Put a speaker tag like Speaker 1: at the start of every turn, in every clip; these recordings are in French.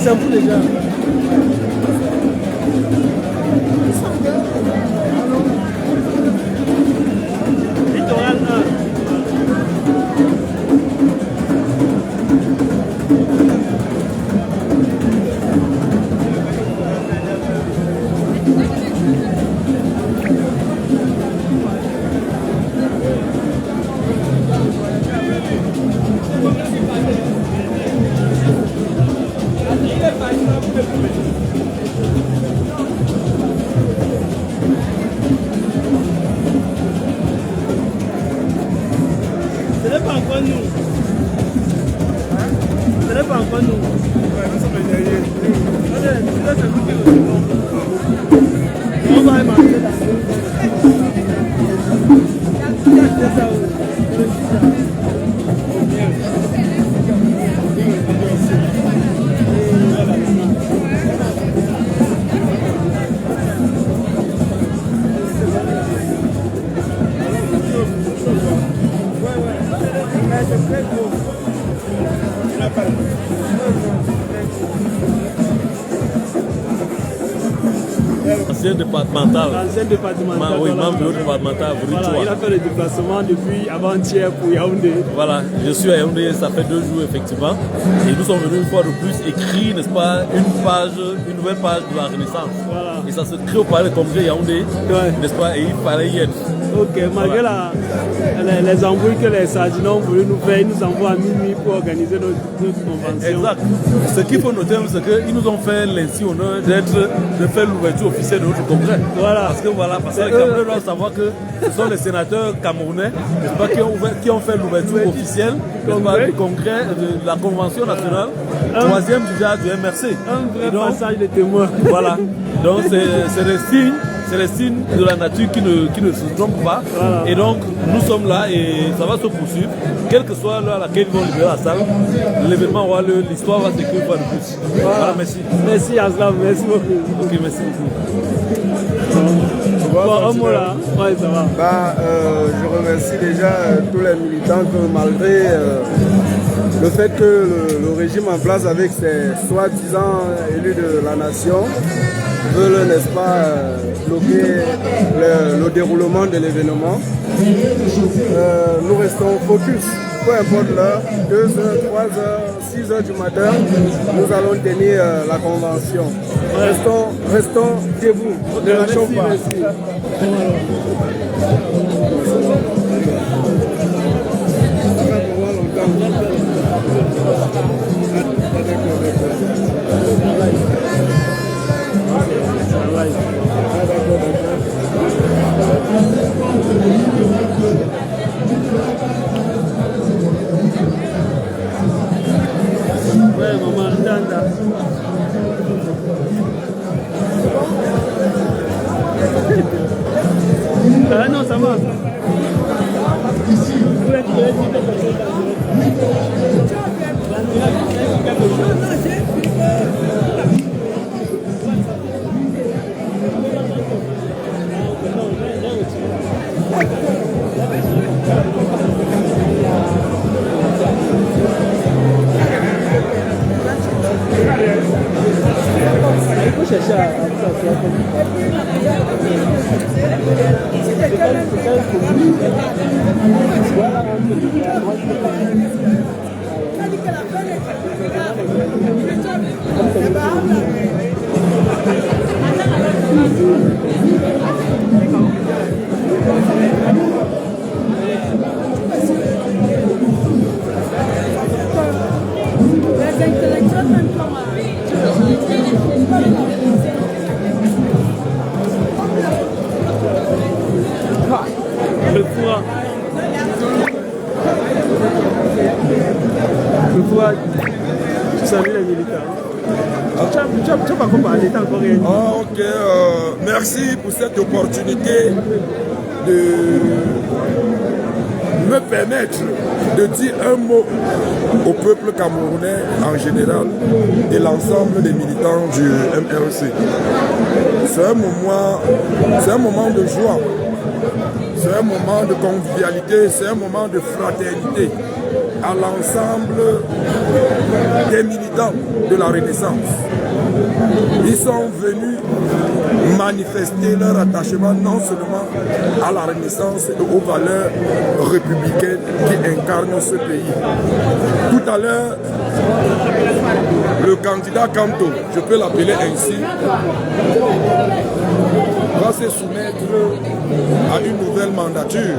Speaker 1: c'est vous déjà. Littoral 1. Ce n'est pas encore nous. Ce n'est pas encore nous. On va marcher là.
Speaker 2: Ancien départemental.
Speaker 1: L'ancien départemental.
Speaker 2: Oui, membre du départemental.
Speaker 1: Voilà, il a fait le déplacement depuis avant-hier pour Yaoundé.
Speaker 2: Voilà, je suis à Yaoundé, ça fait 2 jours effectivement. Et nous sommes venus une fois de plus écrire, n'est-ce pas, une nouvelle page de la Renaissance. Voilà. Et ça se crée au palais congrès Yaoundé, n'est-ce pas, et il fallait y être.
Speaker 1: Ok, malgré les embrouilles que les sergents ont voulu nous faire, ils nous envoient à minuit pour organiser notre convention.
Speaker 2: Exact. Ce qu'il faut noter, c'est qu'ils nous ont fait l'insi honneur de faire l'ouverture officielle de notre congrès. Voilà. Parce que les Camerounais doivent savoir que ce sont les sénateurs camerounais, n'est-ce pas, qui ont fait l'ouverture officielle du congrès de la Convention nationale, troisième du genre du MRC.
Speaker 1: Un vrai passage de témoins.
Speaker 2: Voilà. Donc c'est le signe. C'est les signes de la nature qui ne se trompent pas. Voilà. Et donc, nous sommes là et ça va se poursuivre. Quelle que soit l'heure à laquelle ils vont libérer la salle, l'événement aura lieu, l'histoire va s'écrire une fois de plus. Voilà, merci.
Speaker 1: Merci Aslam, merci beaucoup.
Speaker 2: Ok, merci beaucoup.
Speaker 1: Bon, un mot là. Ouais, ça va.
Speaker 3: Je remercie déjà tous les militants que malgré le fait que le régime en place avec ses soi-disant élus de la nation veulent, n'est-ce pas, bloquer le déroulement de l'événement. Nous restons focus, peu importe l'heure, 2h, 3h, 6h du matin, nous allons tenir la convention. Restons debout, ne lâchons pas.
Speaker 1: Ouais, maman, Danda. Ah non, ça va.
Speaker 4: Merci pour cette opportunité de me permettre de dire un mot au peuple camerounais en général et l'ensemble des militants du MRC. C'est un moment de joie, c'est un moment de convivialité, c'est un moment de fraternité à l'ensemble des militants de la Renaissance. Ils sont venus manifester leur attachement non seulement à la Renaissance et aux valeurs républicaines qui incarnent ce pays. Tout à l'heure, le candidat Kanto, je peux l'appeler ainsi, va se soumettre à une nouvelle mandature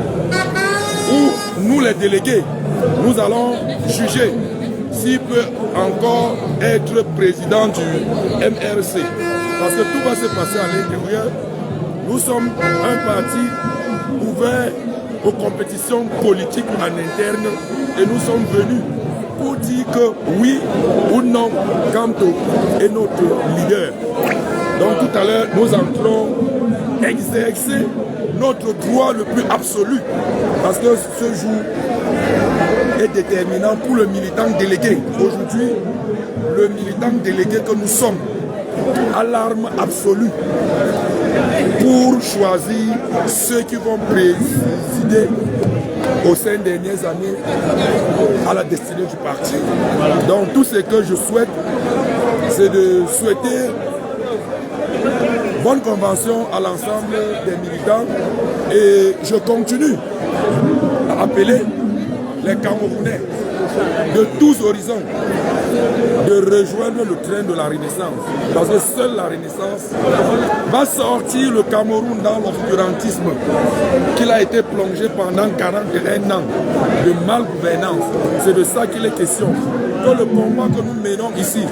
Speaker 4: où nous les délégués, nous allons juger s'il peut encore être président du MRC. Parce que tout va se passer à l'intérieur. Nous sommes un parti ouvert aux compétitions politiques en interne et nous sommes venus pour dire que oui ou non, Kanto est notre leader. Donc tout à l'heure, nous entrons exercer notre droit le plus absolu parce que ce jour est déterminant pour le militant délégué. Aujourd'hui, le militant délégué que nous sommes a l'arme absolue pour choisir ceux qui vont présider aux 5 dernières années à la destinée du parti. Donc tout ce que je souhaite, c'est de souhaiter bonne convention à l'ensemble des militants et je continue à appeler les Camerounais de tous horizons de rejoindre le train de la Renaissance. Parce que seule la Renaissance va sortir le Cameroun dans l'obscurantisme qu'il a été plongé pendant 41 ans de malgouvernance. C'est de ça qu'il est question. Que le combat que nous menons ici,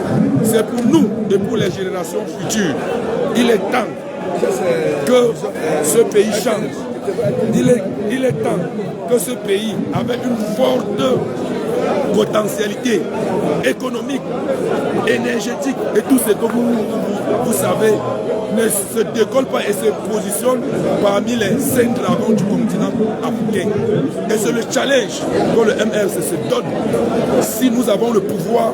Speaker 4: c'est pour nous et pour les générations futures. Il est temps que ce pays change. Il est temps que ce pays, avec une forte potentialité économique, énergétique et tout ce que vous savez, ne se décolle pas et se positionne parmi les 5 dragons du continent africain. Et c'est le challenge que le MRC se donne. Si nous avons le pouvoir,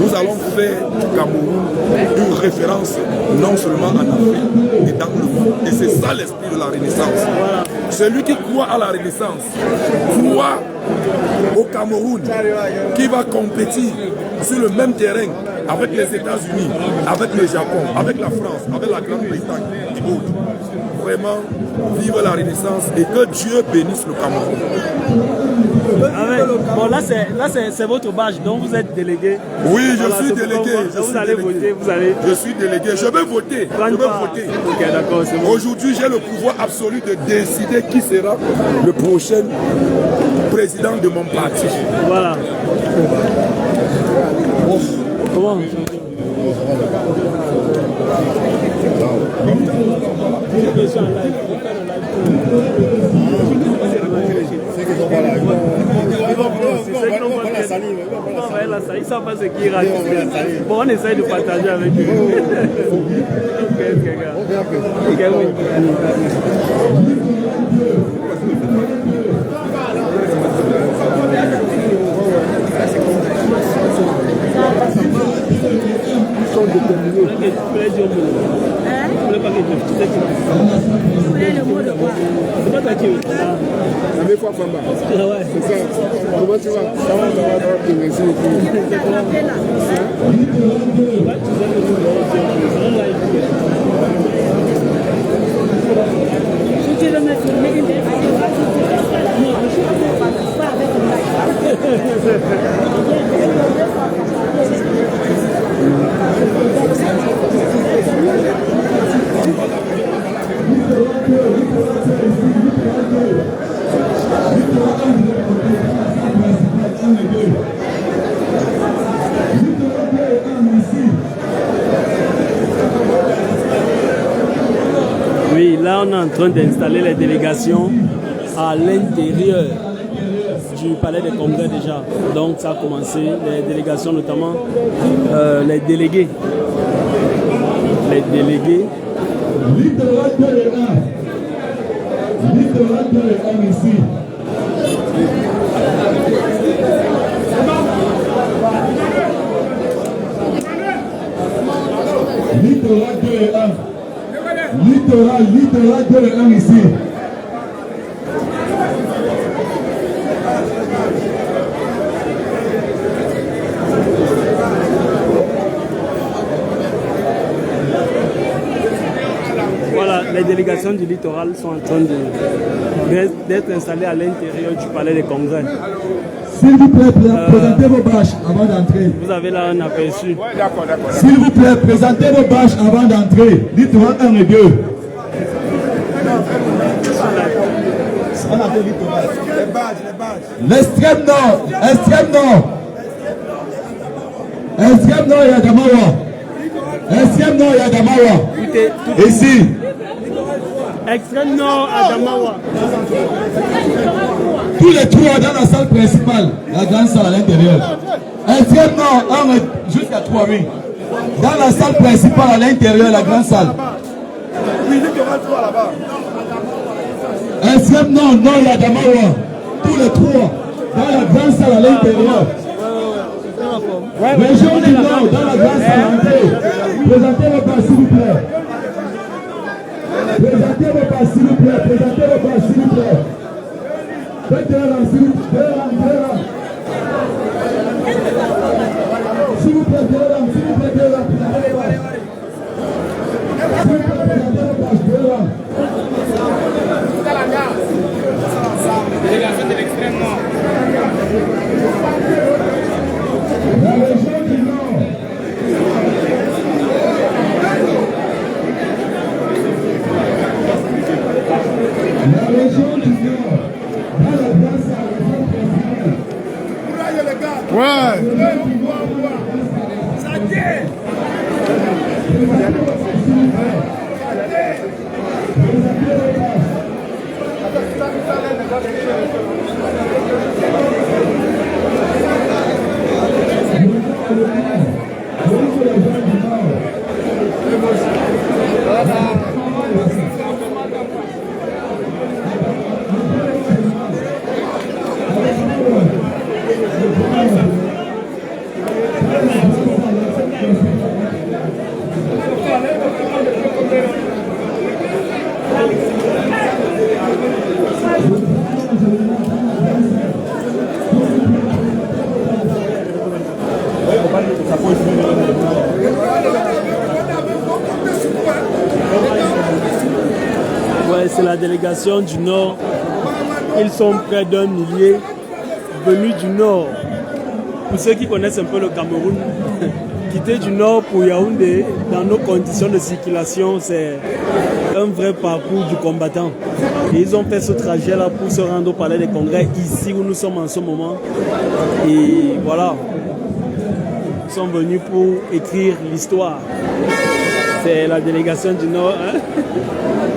Speaker 4: nous allons faire du Cameroun une référence non seulement en Afrique, mais dans le monde. Et c'est ça l'esprit de la Renaissance. Celui qui croit à la Renaissance croit au Cameroun qui va compétir sur le même terrain avec les États-Unis, avec le Japon, avec la France, avec la Grande-Bretagne et autres. Vraiment, vive la Renaissance et que Dieu bénisse le Cameroun.
Speaker 1: Bon, là c'est votre badge, donc vous êtes délégué.
Speaker 4: Oui, je suis délégué.
Speaker 1: Vous allez voter, vous allez...
Speaker 4: Je suis délégué, je vais voter. Je vais voter.
Speaker 1: Ok, d'accord, c'est bon.
Speaker 4: Aujourd'hui, j'ai le pouvoir absolu de décider qui sera le prochain président de mon parti.
Speaker 1: Voilà. Comment? Ils savent pas ce qui est raté. Bon, on essaye de partager avec eux.
Speaker 5: Le mot de quoi?
Speaker 3: La fois Famba. C'est ça. Comment tu vas? Ça va, merci
Speaker 1: Oui, là on est en train d'installer les délégations à l'intérieur du palais des congrès déjà. Donc ça a commencé, les délégations notamment, les délégués. Les délégués.
Speaker 6: Ici. Littoral 2 et 1. Littoral 2 et 1 ici.
Speaker 1: Voilà, les délégations du littoral sont en train d'être installées à l'intérieur du palais des congrès.
Speaker 6: S'il vous plaît, présentez vos bâches avant d'entrer.
Speaker 1: Vous avez là un aperçu.
Speaker 4: Ouais, d'accord.
Speaker 6: S'il vous plaît, présentez vos bâches avant d'entrer. Littoral 1 et 2.
Speaker 4: Les badges.
Speaker 6: L'extrême nord. Extrême nord, il y a Damawa. Extrême nord, il y a Damawa. Ici.
Speaker 1: Extrême nord à Damawa.
Speaker 6: Tous les trois dans la salle principale, la grande salle à l'intérieur. Extrême nord, jusqu'à 3, oui. Dans la salle principale à l'intérieur, la grande salle.
Speaker 4: Oui, il y aura 3 là-bas.
Speaker 6: Extrême nord, il y a Damawa. Tous les trois dans la grande salle à l'intérieur. Région du Nord, dans la grande salle à l'intérieur. Présentez vos pas, s'il vous plaît. Présentez vos pas, s'il vous plaît. Faites-le là, s'il vous plaît. S'il vous plaît,
Speaker 7: Délégation de l'extrême nord.
Speaker 6: La région du Nord. La région du Nord. Dans la grande salle,
Speaker 4: Ouais.
Speaker 7: Ça tient.
Speaker 1: Ouais, c'est la délégation du Nord. Ils sont près d'1 millier venus du Nord. Pour ceux qui connaissent un peu le Cameroun, quitter du Nord pour Yaoundé, dans nos conditions de circulation, c'est un vrai parcours du combattant. Et ils ont fait ce trajet-là pour se rendre au Palais des Congrès, ici où nous sommes en ce moment. Et voilà, ils sont venus pour écrire l'histoire. C'est la délégation du Nord. Hein?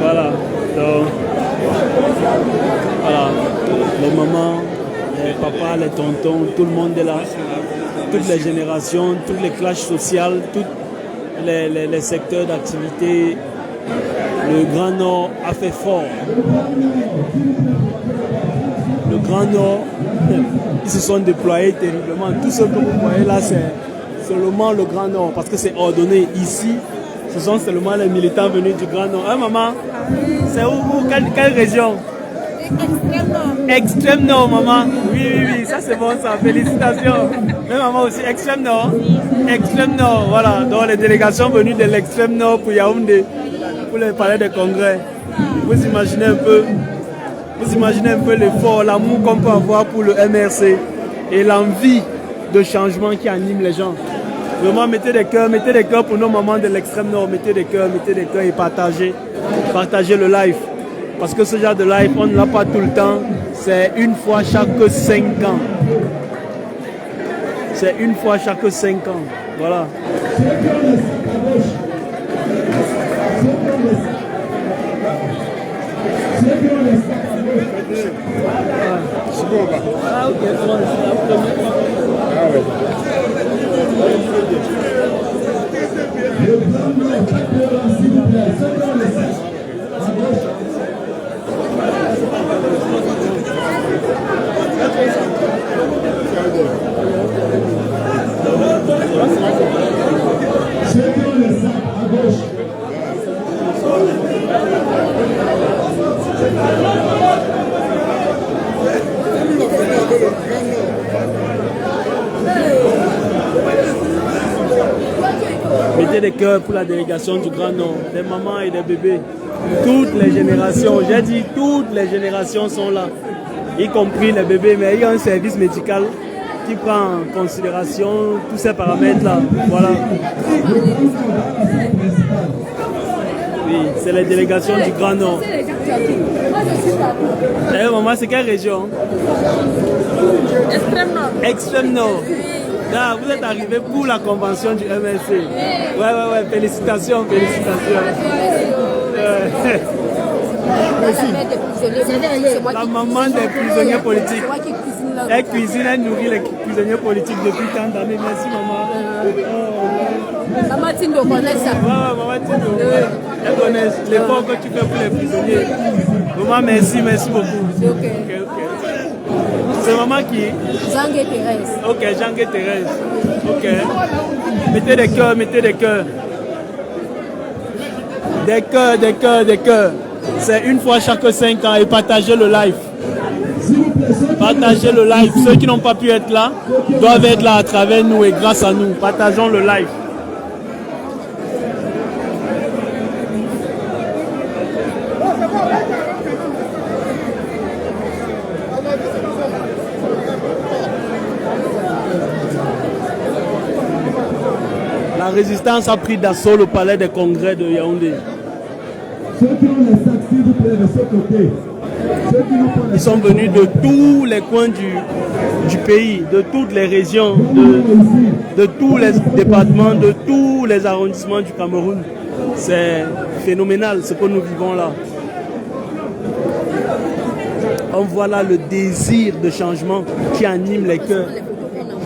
Speaker 1: Voilà. Donc, voilà. Les mamans, les papas, les tontons, tout le monde est là. Toutes les générations, toutes les classes sociales, tous les secteurs d'activité. Le Grand Nord a fait fort. Le Grand Nord, ils se sont déployés terriblement. Tout ce que vous voyez là, c'est seulement le Grand Nord, parce que c'est ordonné ici. Ce sont seulement les militants venus du Grand Nord. Hein, maman? C'est où? Quelle région?
Speaker 5: Extrême nord.
Speaker 1: Extrême Nord, maman. Oui, ça c'est bon, ça. Félicitations. Mais maman aussi, Extrême Nord. Extrême Nord, voilà. Donc les délégations venues de l'Extrême Nord pour Yaoundé, pour le palais des congrès. Vous imaginez un peu l'effort, l'amour qu'on peut avoir pour le MRC et l'envie de changement qui anime les gens. Vraiment, mettez des cœurs pour nos mamans de l'Extrême Nord. Mettez des cœurs et partagez le live. Parce que ce genre de live, on ne l'a pas tout le temps. C'est une fois chaque 5 ans. C'est une fois chaque 5 ans. Voilà. Ah, ok. Mettez des cœurs pour la délégation du Grand Nord, des mamans et des bébés. Toutes les générations, j'ai dit toutes les générations sont là, y compris les bébés, mais il y a un service médical qui prend en considération tous ces paramètres-là. Voilà. Oui, c'est les délégations du Grand Nord. D'ailleurs, maman, c'est quelle région?
Speaker 5: Extrême Nord.
Speaker 1: Extrême Nord. Là, vous êtes arrivé pour la convention du MLC. Ouais, félicitations. La maman des prisonniers politiques. Elle cuisine, elle nourrit les prisonniers politiques depuis tant d'années. Merci, maman.
Speaker 5: Maman Tindo connaît ça.
Speaker 1: Maman Tindo. Elle connaît l'effort que tu fais pour les prisonniers. Maman, merci beaucoup.
Speaker 5: Ok.
Speaker 1: C'est maman qui?
Speaker 5: Jean et Thérèse.
Speaker 1: Ok, Jean et Thérèse. Ok. Mettez des cœurs. Des cœurs. C'est une fois chaque 5 ans et partagez le live. Partagez le live. Ceux qui n'ont pas pu être là doivent être là à travers nous et grâce à nous. Partageons le live. La résistance a pris d'assaut le palais des congrès de Yaoundé. Ils sont venus de tous les coins du pays, de toutes les régions, de tous les départements, de tous les arrondissements du Cameroun. C'est phénoménal ce que nous vivons là. On voit là le désir de changement qui anime les cœurs.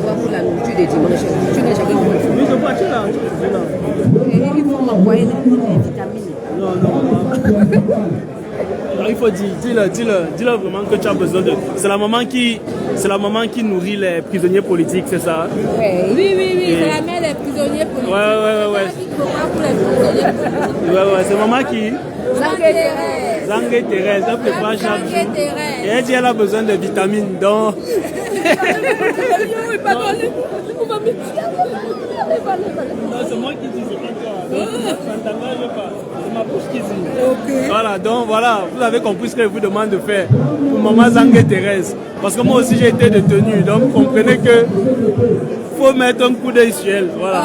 Speaker 5: Pour la nourriture des dimanches. Tu n'as jamais vu.
Speaker 1: Oui, je vois, tu es là.
Speaker 5: Il faut m'envoyer les vitamines.
Speaker 1: Non. Alors, il faut dis-le vraiment que tu as besoin de. C'est la maman qui nourrit les prisonniers politiques, c'est ça?
Speaker 5: Oui, c'est la mère des prisonniers politiques.
Speaker 1: Ouais. C'est maman qui? Zangue Thérèse, elle prépare chaque jour. Et elle dit qu'elle a besoin de vitamines, donc. Non, c'est moi qui dis, c'est pas toi. Ça ne t'engage pas. C'est ma bouche qui dit. Okay. Voilà, vous avez compris ce que je vous demande de faire pour maman Zangue Thérèse. Parce que moi aussi j'ai été détenu, donc vous comprenez que faut mettre un coup d'œil sur elle. Voilà.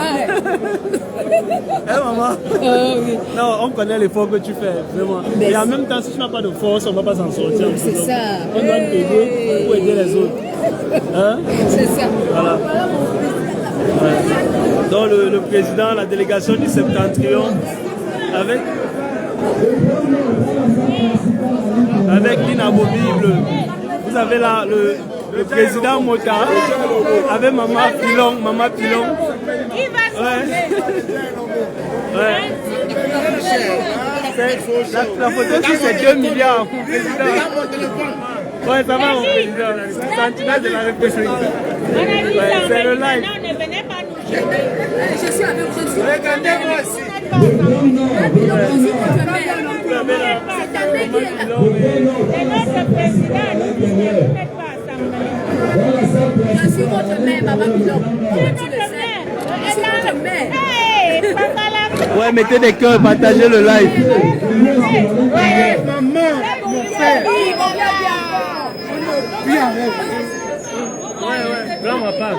Speaker 1: Maman? Oui. Non, on connaît l'effort que tu fais, vraiment. Mais et en même temps, si tu n'as pas de force, on ne va pas s'en sortir.
Speaker 5: C'est ça.
Speaker 1: On doit t'aider pour aider les autres. Hein? C'est ça. Voilà. Ouais. Donc le président, la délégation du Septentrion, avec l'inamovible, vous avez là le président Mota, avec Maman Pilon. Ouais. La photo ici, c'est 2 milliards, mon président. Ouais, ça va, mon président. Sentinelle de la République. Ouais, c'est le live.
Speaker 5: Non, ne venez pas nous gêner. Je suis avec Jésus. Regardez-moi ici. C'est notre président. Je suis votre mère, Maman Pilon. Je suis votre mère.
Speaker 1: Ouais, mettez des cœurs, partagez le live.
Speaker 5: Ouais, maman, mon frère.
Speaker 1: Ouais, blanc ma part.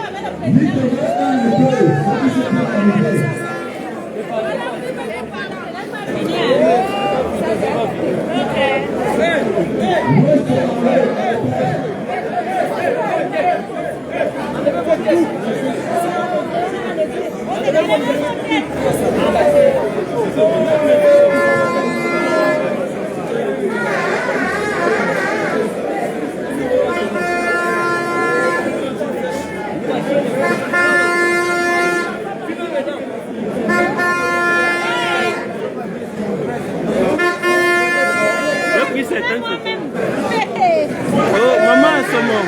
Speaker 1: Oh, maman, c'est moi.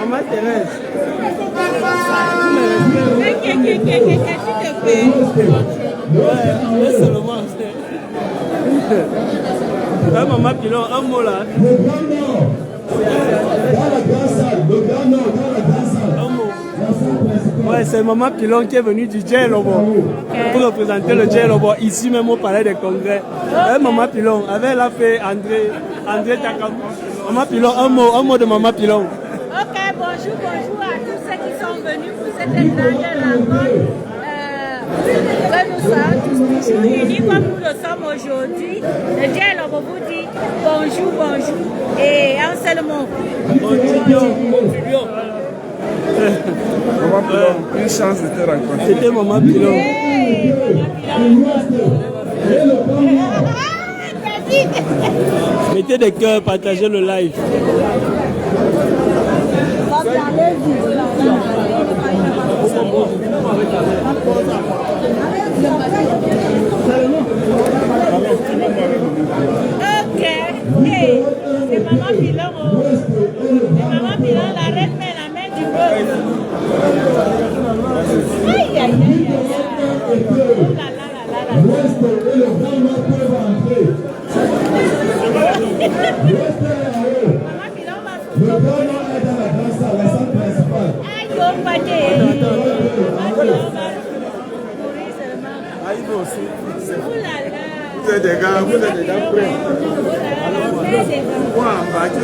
Speaker 1: Maman Thérèse. Ouais, seulement. Maman Pilon, un mot là. Un mot. Ouais, c'est Maman Pilon qui est venue du Djé Lobo pour représenter le Djé Lobo ici même au Palais des Congrès. Maman Pilon, avec elle a fait André Takam. Maman Pilon, un mot de Maman Pilon.
Speaker 5: Ok, bonjour à tous ceux qui sont venus pour cette étrange rencontre. Que nous sommes tous unis comme nous le sommes aujourd'hui. Le Djé Lobo vous dit bonjour et un seul mot.
Speaker 3: Maman Pilon, une chance de te rencontrer.
Speaker 1: C'était Maman Pilon. Mettez des cœurs, partagez le live.
Speaker 5: Ok, hey, c'est Maman Pilon. C'est Maman Pilon, la reine met la main du peuple. Aïe, aïe, aïe, aïe. Oh là là là là là. Maman Pilon va se aïe, oh, pâté. Maman Pilon va mourir seulement.
Speaker 3: Aïe, aussi.
Speaker 5: Oh là là.
Speaker 3: Vous êtes des gars prêts. Quoi, en badge?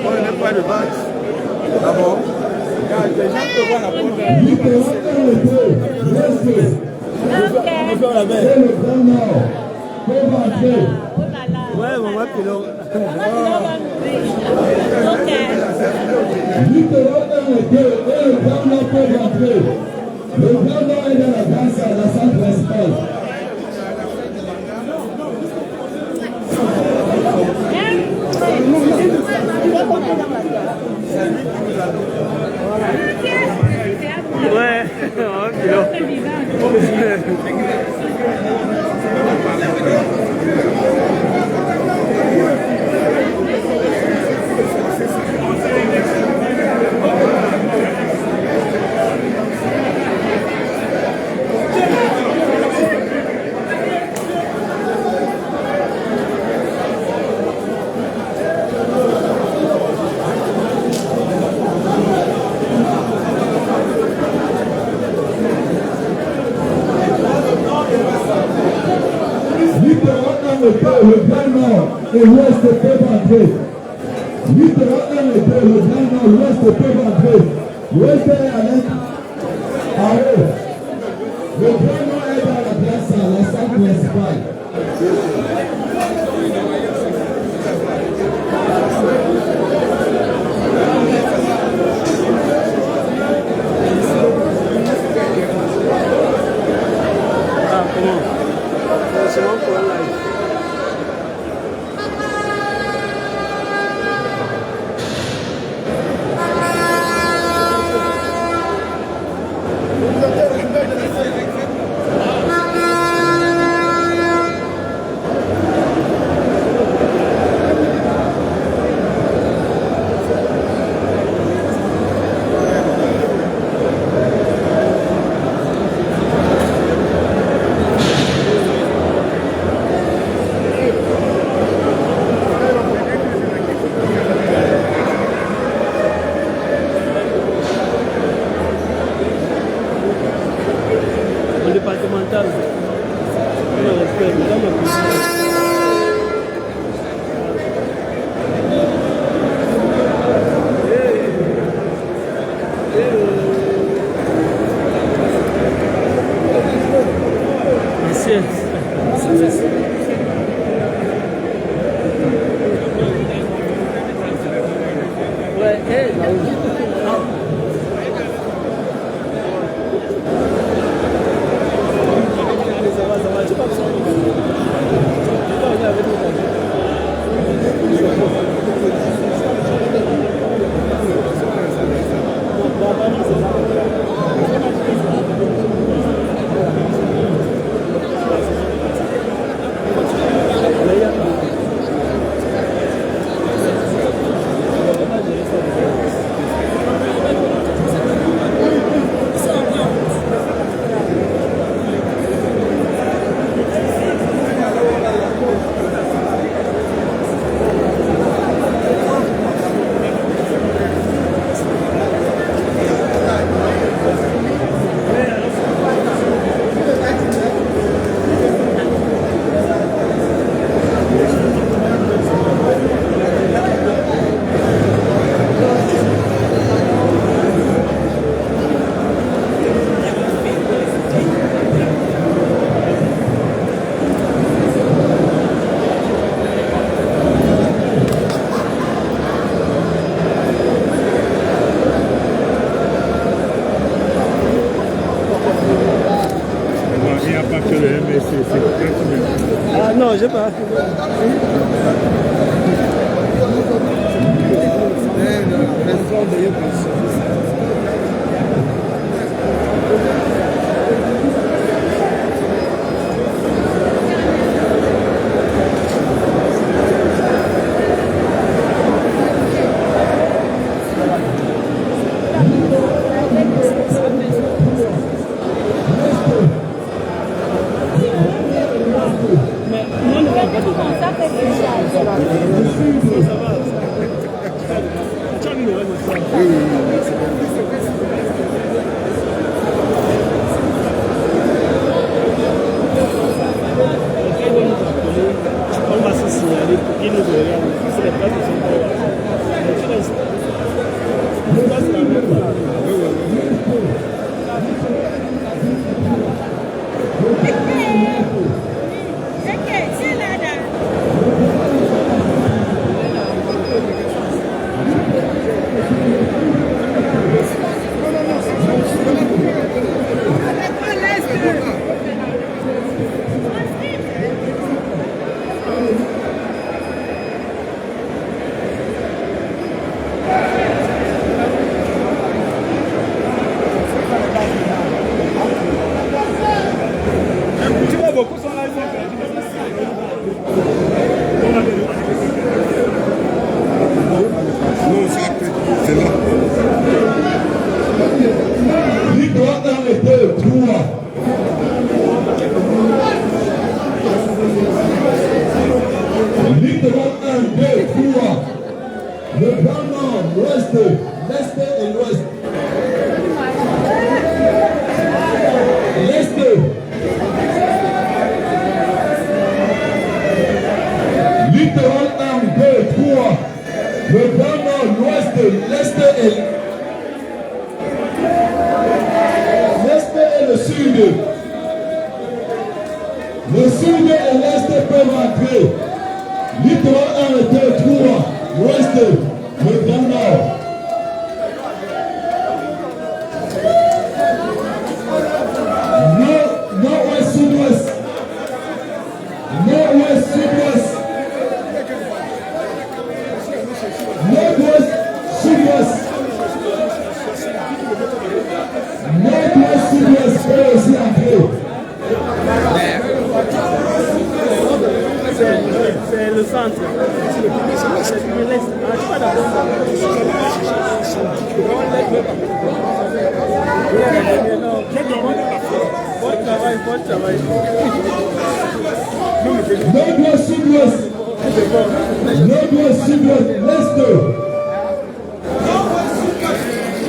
Speaker 3: On n'a pas de badge. D'abord, les gens peuvent voir la porte.
Speaker 1: Ouais, Maman Pilon.
Speaker 5: Ok.
Speaker 6: Le grand nord est dans la danse à la salle principale.
Speaker 1: Ouais, Maman Pilon.
Speaker 6: Le grand nord et l'ouest peuvent entrer. Littéralement, le grand nord, l'ouest peuvent entrer. L'ouest est à l'est, à haut. Le grand nord est dans la place, à la salle principale.
Speaker 1: Ah, comment? C'est bon pour un live. Départemental. Le respect, mesdames et messieurs. Non, j'ai pas. On va se signaler pour qu'ils nous regardent. C'est les places qui sont pas là.
Speaker 6: Le grand nord, l'ouest, l'est et l'ouest. L'est. Littoral 1, 2, 3. Le grand nord, l'ouest, l'est et le sud. Le sud et l'est peuvent entrer. Littoral 1, 2, 3. L'ouest, le grand nord. Nord-ouest, sud-ouest. Nord-ouest, sud-ouest. Nord-ouest, sud-ouest. Nord-ouest, sud-ouest, peut aussi entrer.
Speaker 1: C'est le centre. C'est l'est. Ah, tu vas d'accord. Bon travail, bon travail.
Speaker 6: Nord-ouest, sud-ouest. Nord-ouest, sud-ouest, l'est.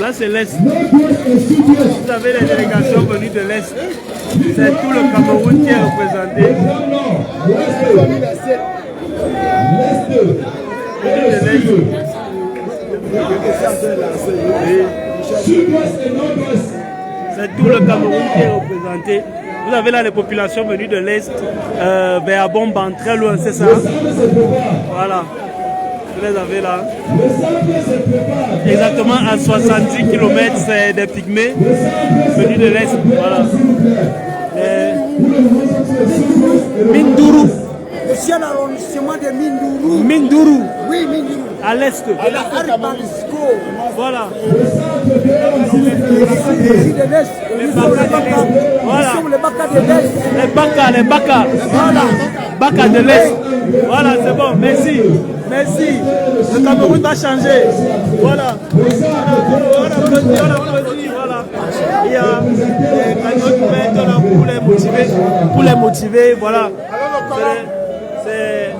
Speaker 1: Là, c'est l'est.
Speaker 6: Nord-ouest et sud-ouest.
Speaker 1: Vous avez les délégations venues de l'est. C'est tout le Cameroun qui est représenté.
Speaker 6: Le grand nord, l'ouest. L'est. Et le sud. Sud-ouest et nord-ouest.
Speaker 1: C'est tout le Cameroun qui est représenté. Vous avez là les populations venues de l'Est, vers Bomban, très loin, c'est ça? Voilà. Vous les avez là. Exactement à 70 km, c'est des pygmées venus de l'Est. Voilà. Mindourou.
Speaker 8: C'est l'arrondissement de Mindourou.
Speaker 1: Mindourou.
Speaker 8: Oui, Mindourou.
Speaker 1: À l'Est.
Speaker 8: À la Haribalisco.
Speaker 1: Voilà.
Speaker 8: Les Baka de l'Est.
Speaker 1: Les Baka. Voilà. Baka de l'Est. Voilà, c'est bon. Merci. Merci. Le Cameroun va changer. Voilà. Voilà. Il y a des cagnottes maintenant pour les motiver. Voilà. C'est,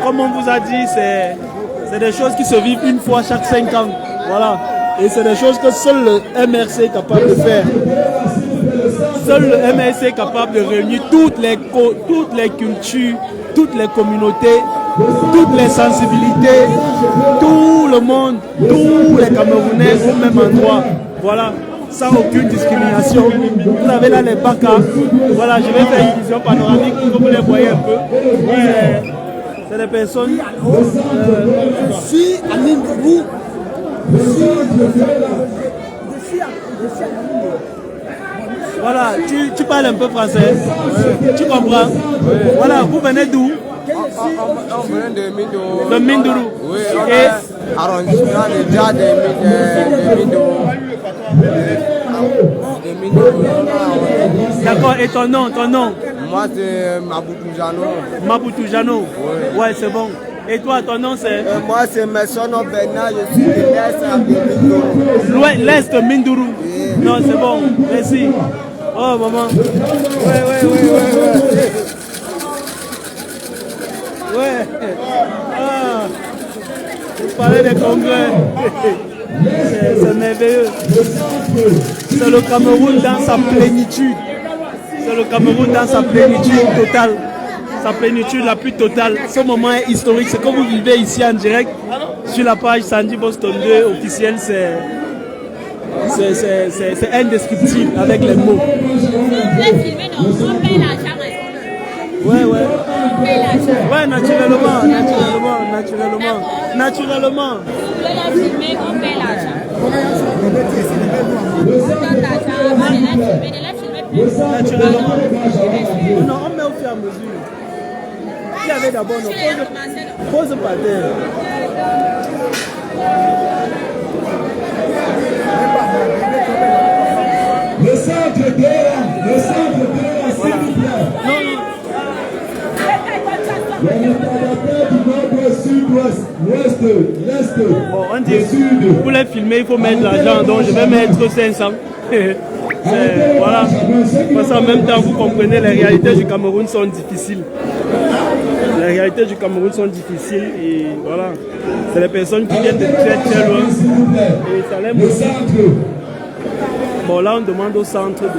Speaker 1: comme on vous a dit, c'est des choses qui se vivent une fois chaque 5 ans. Voilà. Et c'est des choses que seul le MRC est capable de faire. Seul le MRC est capable de réunir toutes les cultures, toutes les communautés, toutes les sensibilités, tout le monde, tous les Camerounais au même endroit. Voilà, sans aucune discrimination. Vous avez là les Baka. Voilà, je vais faire une vision panoramique pour que vous les voyez un peu. C'est des personnes.
Speaker 8: Je suis à Mindourou.
Speaker 1: Voilà, tu parles un peu français. Tu comprends? Voilà, vous venez d'où?
Speaker 3: On vient de Mindoro.
Speaker 1: De Mindoro.
Speaker 3: Oui, on est arrondissement déjà de Mindoro.
Speaker 1: D'accord, et ton nom?
Speaker 3: Moi, c'est Maboutou Jano.
Speaker 1: Maboutou Jano? Oui. Ouais, c'est bon. Et toi, ton nom c'est?
Speaker 3: Moi, c'est Messono Bernard, je suis de l'Est de Mindoro.
Speaker 1: L'Est de Mindoro? Oui. Non, c'est bon, merci. Oh, maman. Ouais. Ah, vous parlez des congrès. C'est merveilleux. C'est le Cameroun dans sa plénitude. C'est le Cameroun dans sa plénitude totale. Sa plénitude la plus totale. Ce moment est historique. C'est comme vous vivez ici en direct sur la page Sandy Boston 2 officielle. C'est indescriptible avec les mots. Ouais, naturellement. Non, on met au fur et à mesure. Qui avait d'abord nos pose par terre.
Speaker 6: Le centre de s'il vous plaît.
Speaker 1: Non.
Speaker 6: Sud-ouest, ouest, l'est,
Speaker 1: bon, on dit pour les filmer, il faut mettre l'argent, donc je vais mettre 500. Voilà. Parce qu'en même temps, vous comprenez, les réalités du Cameroun sont difficiles. Les réalités du Cameroun sont difficiles et voilà. C'est les personnes qui viennent de très loin. Et ça l'aime aussi. Bon, là, on demande au centre de...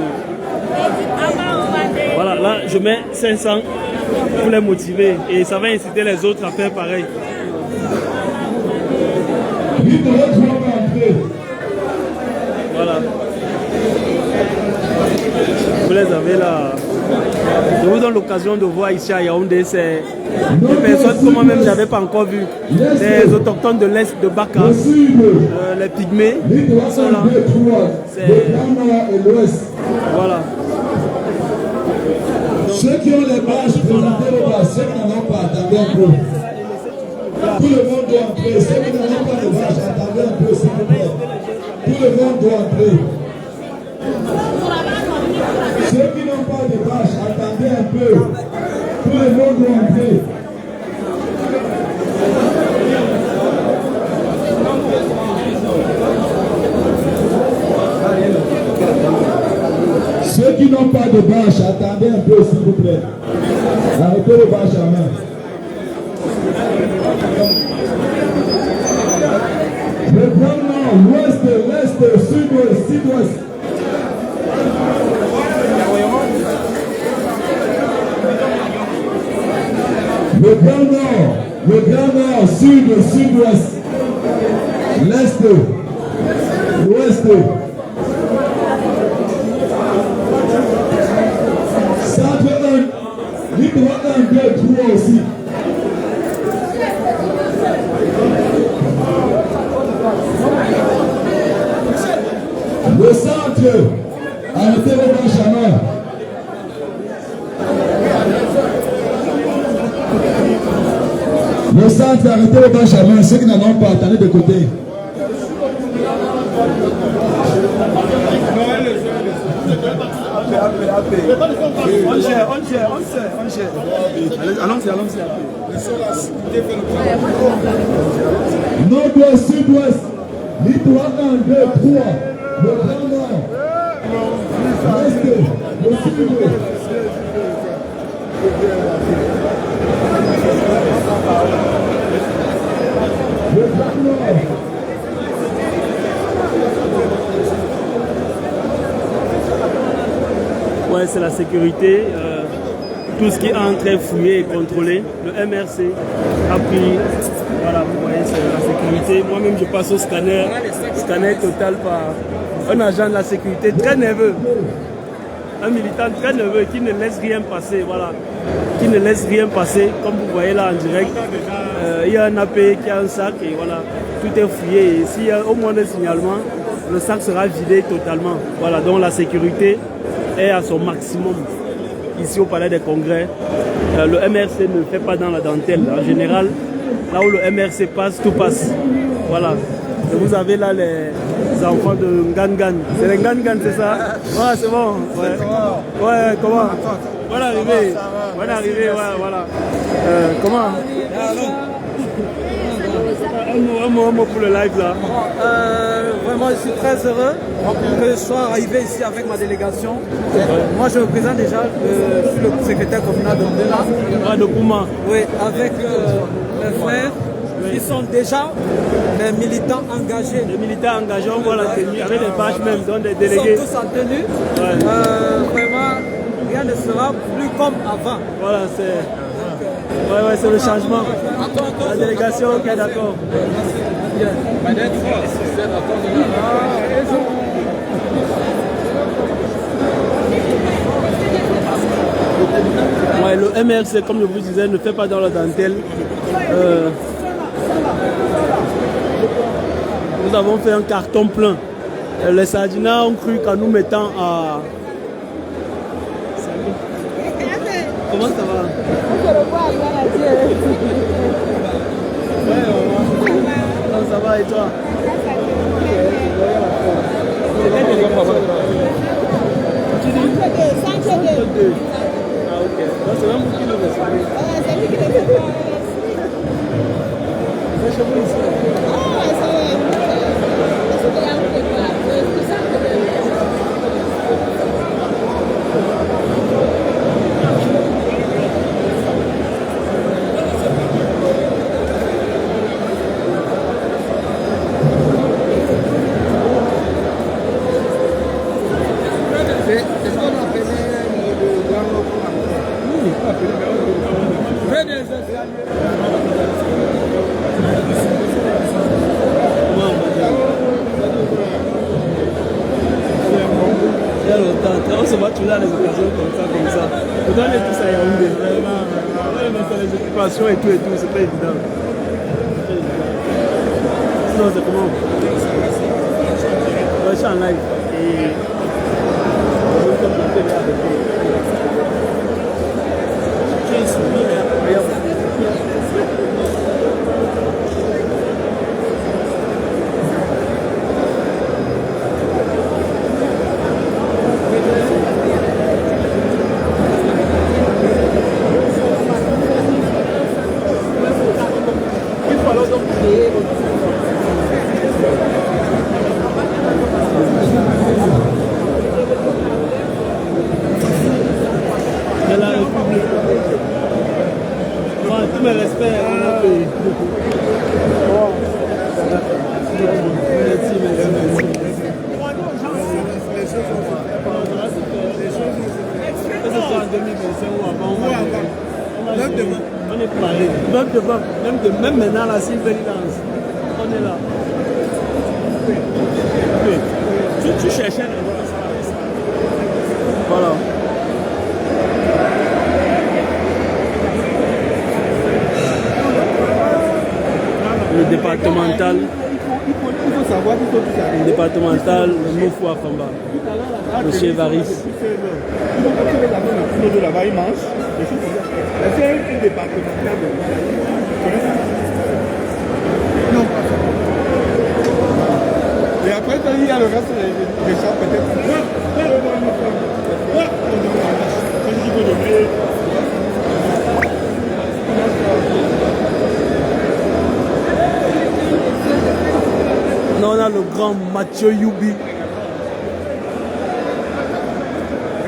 Speaker 1: Voilà, là, je mets 500 pour les motiver et ça va inciter les autres à faire pareil. Voilà. Vous les avez là. Je vous donne l'occasion de voir ici à Yaoundé, c'est des personnes que moi-même je n'avais pas encore vues. Les autochtones de l'Est de Baka, les pygmées, ils sont là. Voilà.
Speaker 6: Ceux qui ont les bâches, présentez les bâches. Ceux qui n'en ont pas, attendez un peu. Tout le monde doit entrer. Ceux qui n'en ont pas de bâches, attendez un peu, s'il vous plaît. Tout le monde doit entrer. Ceux qui n'ont pas de bâches, attendez un peu. Tout le monde doit entrer. Ceux qui n'ont pas de bâche, attendez un peu s'il vous plaît. Arrêtez les bâches à main. Le grand nord, l'ouest, l'est, sud-ouest, sud-ouest. Le grand nord, sud, sud-ouest, l'est, l'ouest. Centre 1, libre 1, 2, 3 aussi. Le centre, arrêtez les bâches à main. Le centre, arrêtez les bâches à main. Ceux qui n'en ont pas, attendez de côté.
Speaker 1: On gère. Allons-y.
Speaker 6: Nord-ouest, sud-ouest, libre 1, 2, 3, le grand nord, l'est, le sud. Le grand nord.
Speaker 1: Ouais, c'est la sécurité. Tout ce qui entre est fouillé et contrôlé. Le MRC a pris, voilà, vous voyez, c'est la sécurité. Moi-même, je passe au scanner total par un agent de la sécurité très nerveux. Un militant très nerveux qui ne laisse rien passer, voilà. Qui ne laisse rien passer, comme vous voyez là en direct. Il y a un AP qui a un sac et voilà, tout est fouillé. Et s'il y a au moins un signalement, le sac sera vidé totalement. Voilà, donc la sécurité est à son maximum ici au Palais des Congrès. Le MRC ne fait pas dans la dentelle. En général, là où le MRC passe, tout passe. Voilà. Et vous avez là les enfants de Ngangan. C'est les Ngangan, c'est ça? Ouais, c'est bon. Ouais, comment? Bonne arrivée. Bonne arrivée, ouais, voilà. Comment? Un mot pour le live là.
Speaker 9: Vraiment, je suis très heureux que je sois arrivé ici avec ma délégation. Moi, je représente déjà le secrétaire communal de Ndela.
Speaker 1: De Kouma.
Speaker 9: Oui, avec mes frères qui sont déjà des militants engagés.
Speaker 1: Des militants engagés, on voit la tenue avec des bâches même, donc des délégués.
Speaker 9: Ils sont tous en tenue. Ouais. Vraiment, rien ne sera plus comme avant.
Speaker 1: Voilà, c'est... Ouais, c'est le changement. La délégation, ok, d'accord. Ouais, le MRC, comme je vous disais, ne fait pas dans la dentelle. Nous avons fait un carton plein. Les Sardinats ont cru qu'en nous mettant à... Comment ça va? Non, ça va et toi? Tu dis? 102. Ah ok. C'est même vous qui le recevez. C'est lui qui le fait. C'est chez vous ici? Ah, ça va. On se voit toujours dans les occasions comme ça. Pourtant, on est tous à Yaoundé. Mais c'est les occupations et tout, c'est pas évident. Sinon, c'est comment? Je suis en live. Et même maintenant, la Sylvénance, on est là. Tu cherchais voilà. Le départemental. Il faut savoir le départemental, le Mofou Afamba. Monsieur Varis.
Speaker 10: Là-bas, il mange. C'est un départemental. Non. Et après, il y a le reste des gens peut-être.
Speaker 1: Non, on a le grand Mathieu Youbi.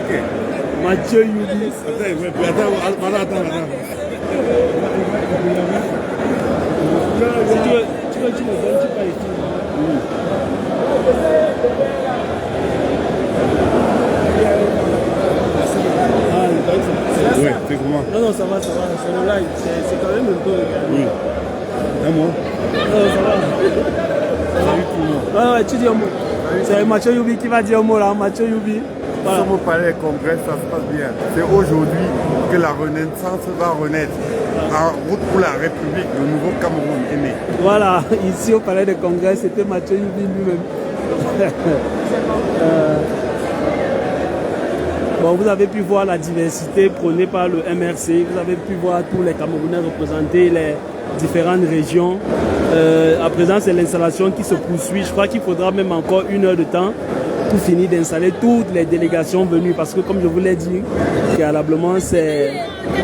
Speaker 10: Okay.
Speaker 1: Mathieu Youbi.
Speaker 10: Attends.
Speaker 1: Si tu veux, tu me donnes, tu peux écrire.
Speaker 10: Oui, c'est comment?
Speaker 1: Non, ça va, c'est le live, c'est quand même un peu.
Speaker 10: Oui. Un mot?
Speaker 1: Non, ça va.
Speaker 10: Salut tout le monde.
Speaker 1: Ouais, tu dis un mot. C'est Mathieu Youbi qui va dire un mot là, Mathieu Youbi.
Speaker 11: Nous sommes au Palais des Congrès, ça se passe bien. C'est aujourd'hui que la Renaissance va renaître. En route pour la République, le nouveau Cameroun aimé.
Speaker 1: Voilà, ici au Palais des Congrès, c'était Mathieu Youbi lui-même. Bon, vous avez pu voir la diversité prônée par le MRC, vous avez pu voir tous les Camerounais représenter les différentes régions. À présent, c'est l'installation qui se poursuit. Je crois qu'il faudra même encore 1 heure de temps pour finir d'installer toutes les délégations venues. Parce que, comme je vous l'ai dit, préalablement, c'est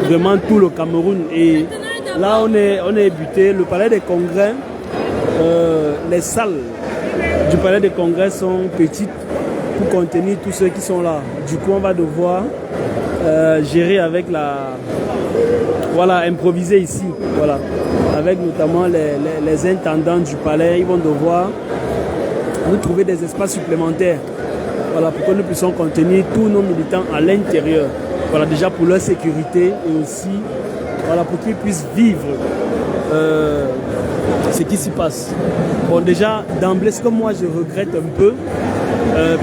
Speaker 1: vraiment tout le Cameroun. Et là, on est buté. Le palais des congrès, les salles du palais des congrès sont petites pour contenir tous ceux qui sont là. Du coup, on va devoir gérer avec improviser ici. Voilà. Avec notamment les intendants du palais, ils vont devoir nous trouver des espaces supplémentaires. Voilà, pour que nous puissions contenir tous nos militants à l'intérieur. Voilà, déjà pour leur sécurité et aussi pour qu'ils puissent vivre ce qui s'y passe. Bon, déjà, d'emblée, ce que moi je regrette un peu,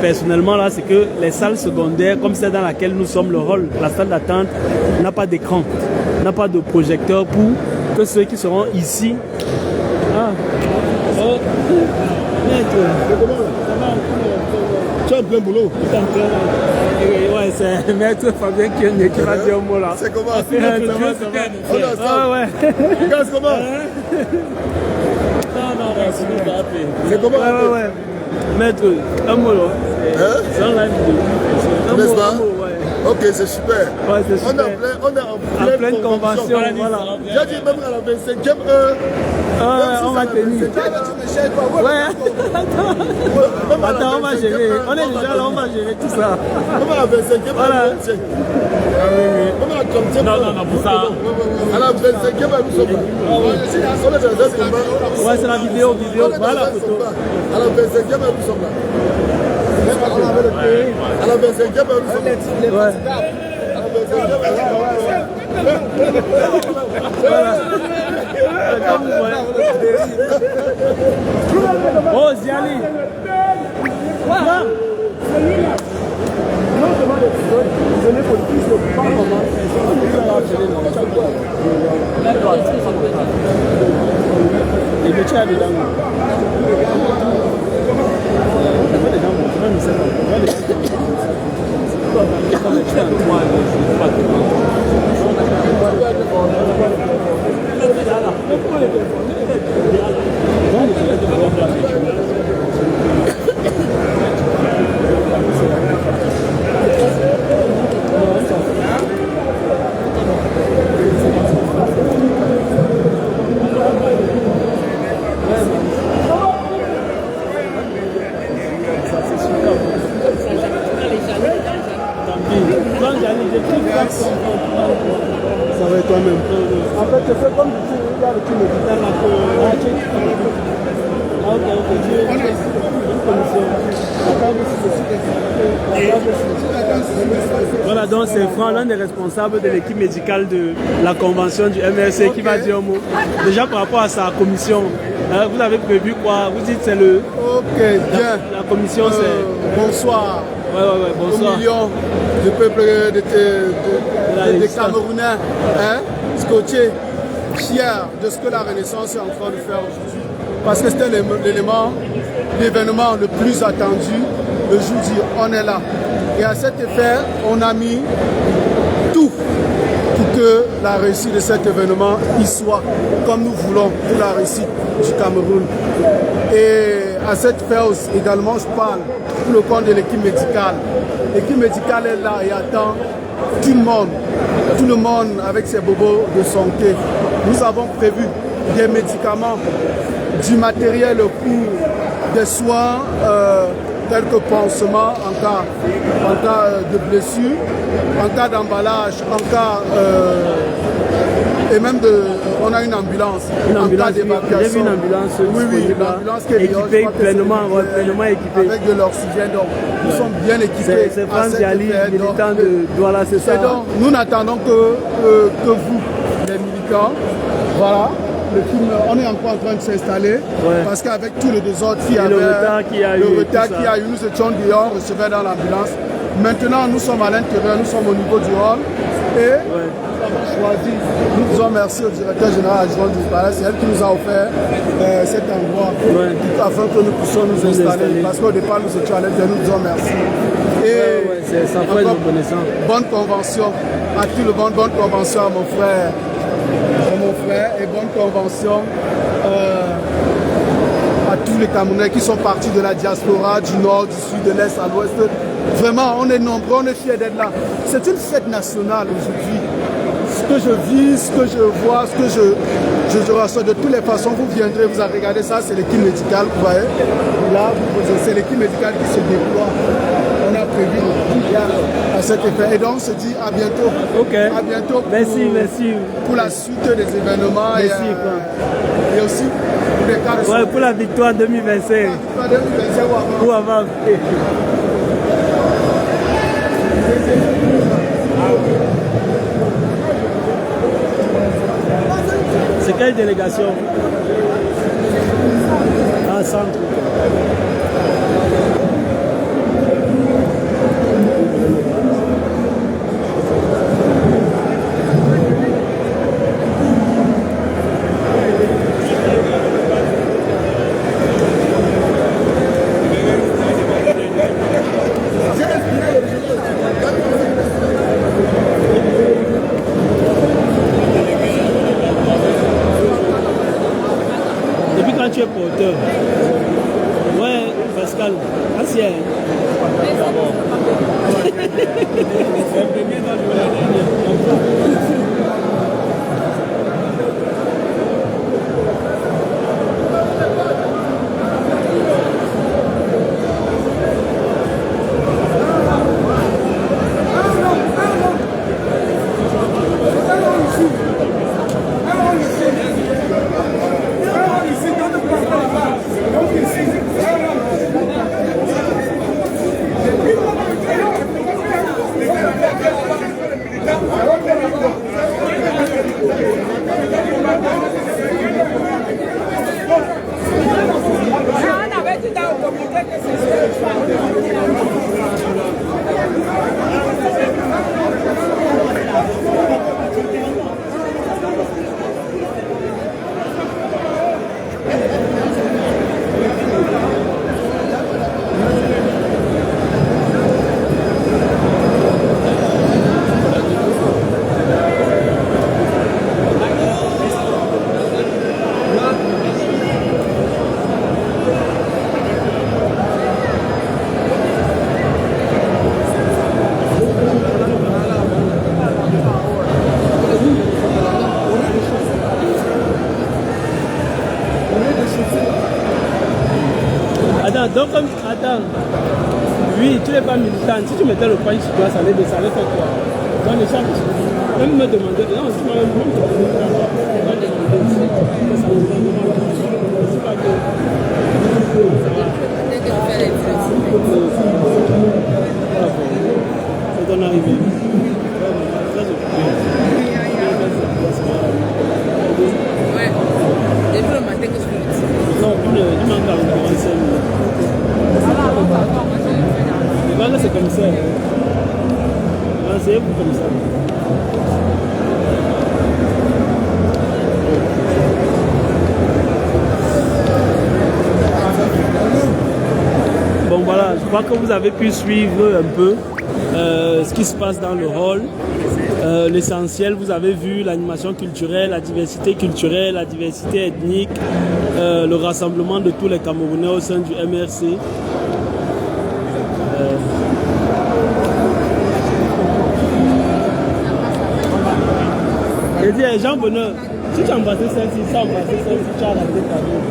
Speaker 1: personnellement, là, c'est que les salles secondaires, comme celle dans laquelle nous sommes, le hall, la salle d'attente, n'a pas d'écran, n'a pas de projecteur pour que ceux qui seront ici.
Speaker 10: Tu as un plein boulot.
Speaker 1: Ouais, c'est Maître Fabien qui va dire un mot là.
Speaker 4: C'est comment?
Speaker 10: C'est
Speaker 4: comment?
Speaker 10: C'est comment?
Speaker 1: Ouais. Maître, un mot là. C'est un live vidéo.
Speaker 4: N'est-ce pas? Ok, c'est super.
Speaker 1: Ouais, c'est super.
Speaker 4: On est en pleine convention.
Speaker 1: Voilà.
Speaker 4: J'ai dit même à la 25e heure.
Speaker 1: On va tenir. Ouais. Attends, on va gérer. On est déjà là, on va gérer tout ça.
Speaker 4: On va à la 25e heure. On a la 30e heure.
Speaker 10: Non, pour ça.
Speaker 4: À la 25e heure, nous sommes là. On est dans un combat.
Speaker 1: Ouais, c'est la vidéo. Voilà la photo.
Speaker 4: À la 25e heure, nous sommes là. À la 25e heure, nous sommes là.
Speaker 1: Ouais. Voilà. Comme vous voyez. Oh, Ziali. Les métiers à dedans.
Speaker 3: Ça va être toi-même. En fait, je fais comme tu regardes le film médical là que
Speaker 1: Voilà, donc c'est Franck, l'un des responsables de l'équipe médicale de la convention du MRC qui va dire un mot. Déjà par rapport à sa commission, vous avez prévu quoi? Vous dites c'est le...
Speaker 3: Ok, bien.
Speaker 1: La commission c'est...
Speaker 3: Bonsoir.
Speaker 1: Ouais, bonsoir.
Speaker 3: Au million du peuple des Camerounais, scotché, fier de ce que la Renaissance est en train de faire aujourd'hui. Parce que c'était l'élément, l'événement le plus attendu le jour d'hier. On est là. Et à cet effet, on a mis tout pour que la réussite de cet événement y soit comme nous voulons pour la réussite du Cameroun. Et à cette phase également, je parle pour le compte de l'équipe médicale. L'équipe médicale est là et attend tout le monde avec ses bobos de santé. Nous avons prévu des médicaments, du matériel pour des soins tels que pansements en cas de blessure, en cas d'emballage, en cas et même on a une ambulance.
Speaker 1: J'ai vu une ambulance.
Speaker 3: Oui, une ambulance qui est
Speaker 1: équipée, pleinement équipée.
Speaker 3: Avec de l'oxygène, donc nous sommes bien équipés.
Speaker 1: C'est France Ziali, militant de Douala, c'est ça.
Speaker 3: Et donc, nous n'attendons que vous, les militants. Voilà. Le film, on est encore en train de s'installer parce qu'avec tout le désordre qu'il y avait,
Speaker 1: le retard qu'il y a eu,
Speaker 3: nous étions dehors, on recevait dans l'ambulance. Maintenant, nous sommes à l'intérieur, nous sommes au niveau du hall et nous avons choisi. Nous disons merci au directeur général adjoint du palais, c'est elle qui nous a offert cet endroit afin que nous puissions nous installer. Parce qu'au départ, nous étions à l'intérieur, nous disons merci.
Speaker 1: Et ça peut être reconnaissant.
Speaker 3: Bonne convention à tout le monde, bonne convention à mon frère, et bonne convention à tous les Camerounais qui sont partis de la diaspora, du nord, du sud, de l'est à l'ouest. Vraiment, on est nombreux, on est fiers d'être là. C'est une fête nationale aujourd'hui. Ce que je vis, ce que je vois, ce que je reçois, de toutes les façons, vous viendrez, vous avez regardé ça, c'est l'équipe médicale, vous voyez. Là, c'est l'équipe médicale qui se déploie. On a prévu à cet effet. Et donc, on se dit à bientôt.
Speaker 1: Ok.
Speaker 3: À bientôt.
Speaker 1: Merci.
Speaker 3: Pour la suite des événements.
Speaker 1: Merci.
Speaker 3: Et aussi pour les cas de
Speaker 1: ouais, pour la victoire 2025.
Speaker 3: Pour 2025
Speaker 1: ou avant. C'est quelle délégation? Ah, centre. Tu es porteur. Ouais, Pascal. Ancien. Donc, attends, oui, tu n'es pas militant. Si tu mettais le point sur toi, ça allait faire quoi? Dans les champs, même me demander, non, si moi, c'est ton arrivée.
Speaker 12: Ouais, depuis le matin que je fais.
Speaker 1: Non, il manque à 45 minutes. Voilà, c'est comme ça. C'est comme ça. Bon voilà, je crois que vous avez pu suivre un peu ce qui se passe dans le hall. L'essentiel, vous avez vu l'animation culturelle, la diversité culturelle, la diversité ethnique, le rassemblement de tous les Camerounais au sein du MRC. Je dis, Jean Bonheur, si tu as embrassé celle-ci, tu as embrassé celle-ci, tu as raté ta vie.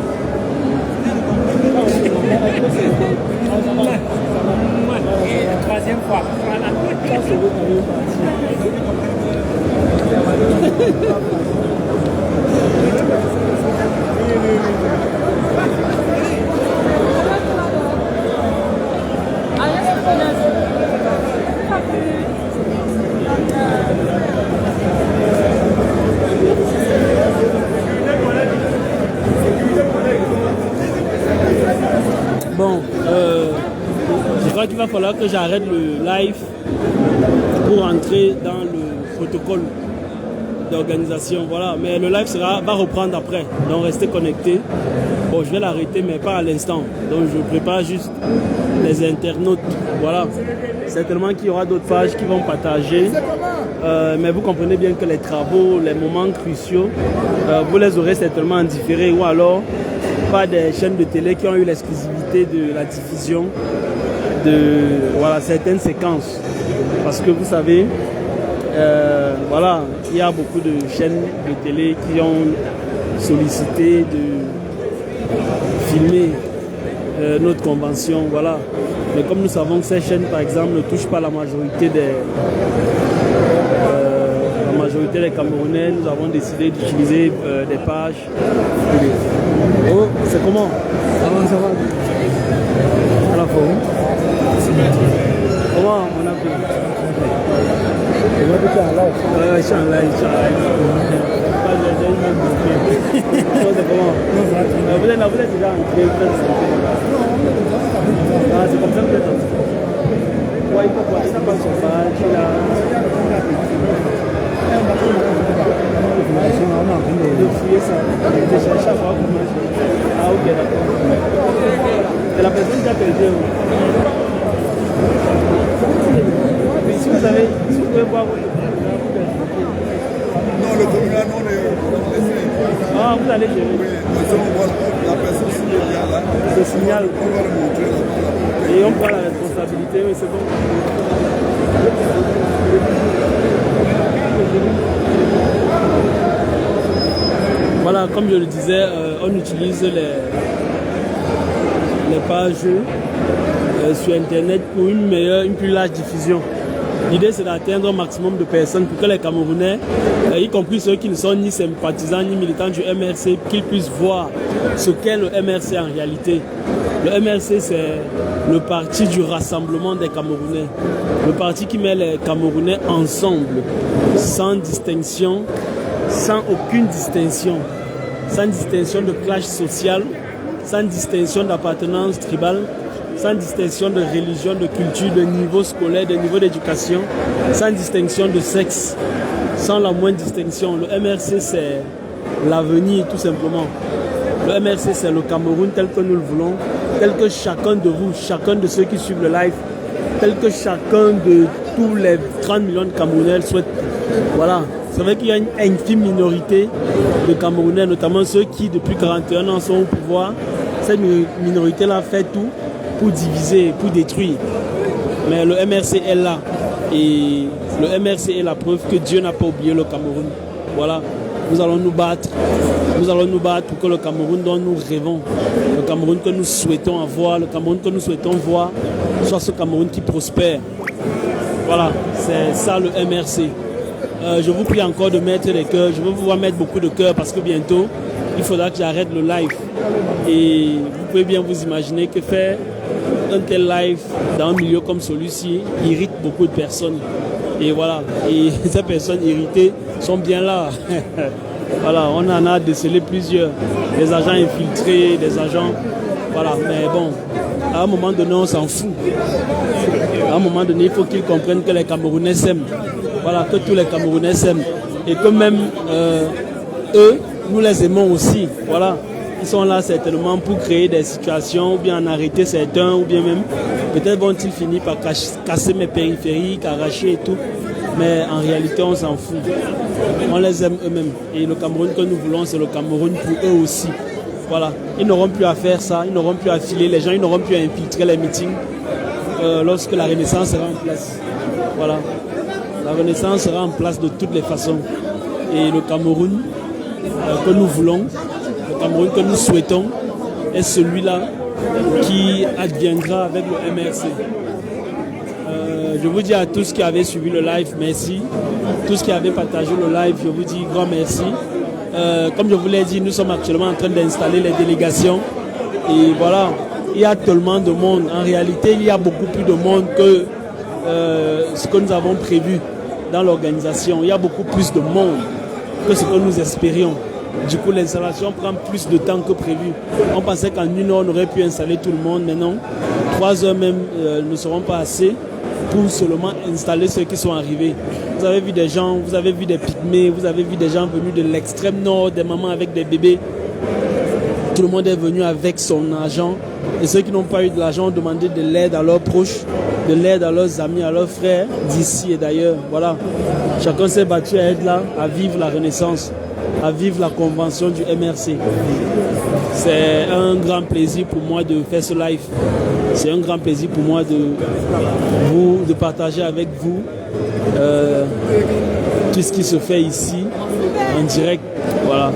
Speaker 7: Troisième fois.
Speaker 1: Bon, je crois qu'il va falloir que j'arrête le live pour entrer dans le protocole. d'organisation. Voilà. Mais le live va reprendre après. Donc restez connectés. Bon, je vais l'arrêter, mais pas à l'instant. Donc je prépare juste les internautes. Voilà. Certainement qu'il y aura d'autres pages qui vont partager. Mais vous comprenez bien que les travaux, les moments cruciaux, vous les aurez certainement en différé ou alors pas des chaînes de télé qui ont eu l'exclusivité de la diffusion de certaines séquences. Parce que vous savez, voilà, il y a beaucoup de chaînes de télé qui ont sollicité de filmer notre convention, voilà. Mais comme nous savons que ces chaînes, par exemple, ne touchent pas la majorité des Camerounais, nous avons décidé d'utiliser des pages. Oh, c'est comment? Ça va. À la fois. Comment on a fait? Je suis en live. Je suis en live. C'est comment? Vous êtes déjà entré. C'est comme ça que vous êtes entré. Ouais, il faut voir ça par son page. De fouiller ça. De chercher à voir comment. Ah, ok, d'accord. C'est la personne qui a perdu. Mais si vous pouvez voir votre.
Speaker 4: Non, le communal, non,
Speaker 1: ah, vous allez gérer.
Speaker 4: Oui, la personne signale là.
Speaker 1: Le signal.
Speaker 4: On va le montrer là.
Speaker 1: Et on prend la responsabilité, mais c'est bon. Voilà, comme je le disais, on utilise les pages sur Internet pour une plus large diffusion. L'idée, c'est d'atteindre un maximum de personnes pour que les Camerounais, y compris ceux qui ne sont ni sympathisants ni militants du MRC, qu'ils puissent voir ce qu'est le MRC en réalité. Le MRC, c'est le parti du rassemblement des Camerounais. Le parti qui met les Camerounais ensemble, sans distinction, sans aucune distinction. Sans distinction de classe sociale, sans distinction d'appartenance tribale, sans distinction de religion, de culture, de niveau scolaire, de niveau d'éducation, sans distinction de sexe, sans la moindre distinction. Le MRC, c'est l'avenir tout simplement. Le MRC, c'est le Cameroun tel que nous le voulons, tel que chacun de vous, chacun de ceux qui suivent le live, tel que chacun de tous les 30 millions de Camerounais le souhaitent. Voilà. C'est vrai qu'il y a une infime minorité de Camerounais, notamment ceux qui, depuis 41 ans, sont au pouvoir. Cette minorité-là fait tout pour diviser, pour détruire. Mais le MRC est là. Et le MRC est la preuve que Dieu n'a pas oublié le Cameroun. Voilà. Nous allons nous battre. Nous allons nous battre pour que le Cameroun dont nous rêvons, le Cameroun que nous souhaitons avoir, le Cameroun que nous souhaitons voir, soit ce Cameroun qui prospère. Voilà. C'est ça le MRC. Je vous prie encore de mettre des cœurs. Je veux vous voir mettre beaucoup de cœurs parce que bientôt, il faudra que j'arrête le live. Et vous pouvez bien vous imaginer que faire un tel live dans un milieu comme celui-ci irrite beaucoup de personnes. Et voilà. Et ces personnes irritées sont bien là. Voilà, on en a décelé plusieurs. Des agents infiltrés, des agents... Voilà, mais bon, à un moment donné, on s'en fout. À un moment donné, il faut qu'ils comprennent que les Camerounais s'aiment. Voilà, que tous les Camerounais s'aiment. Et que même eux, nous les aimons aussi. Voilà, ils sont là certainement pour créer des situations, ou bien en arrêter certains, ou bien même, peut-être vont-ils finir par casser mes périphériques, arracher et tout. Mais en réalité, on s'en fout. On les aime eux-mêmes. Et le Cameroun que nous voulons, c'est le Cameroun pour eux aussi. Voilà, ils n'auront plus à faire ça, ils n'auront plus à filer les gens, ils n'auront plus à infiltrer les meetings lorsque la Renaissance sera en place. Voilà, la Renaissance sera en place de toutes les façons. Et le Cameroun que nous voulons, le Cameroun que nous souhaitons, est celui-là qui adviendra avec le MRC. Je vous dis à tous qui avaient suivi le live, merci. Tous qui avaient partagé le live, je vous dis grand merci. Comme je vous l'ai dit, nous sommes actuellement en train d'installer les délégations. Et voilà, il y a tellement de monde. En réalité, il y a beaucoup plus de monde que ce que nous avons prévu dans l'organisation. Il y a beaucoup plus de monde que ce que nous espérions. Du coup, l'installation prend plus de temps que prévu. On pensait qu'en 1 heure, on aurait pu installer tout le monde. Mais non, 3 heures même ne seront pas assez. pour seulement installer ceux qui sont arrivés. Vous avez vu des gens, vous avez vu des pygmées, vous avez vu des gens venus de l'extrême nord, des mamans avec des bébés. Tout le monde est venu avec son argent. Et ceux qui n'ont pas eu de l'argent ont demandé de l'aide à leurs proches, de l'aide à leurs amis, à leurs frères d'ici et d'ailleurs. Voilà. Chacun s'est battu à être là, à vivre la Renaissance, à vivre la convention du MRC. C'est un grand plaisir pour moi de faire ce live. C'est un grand plaisir pour moi de partager avec vous tout ce qui se fait ici en direct. Voilà.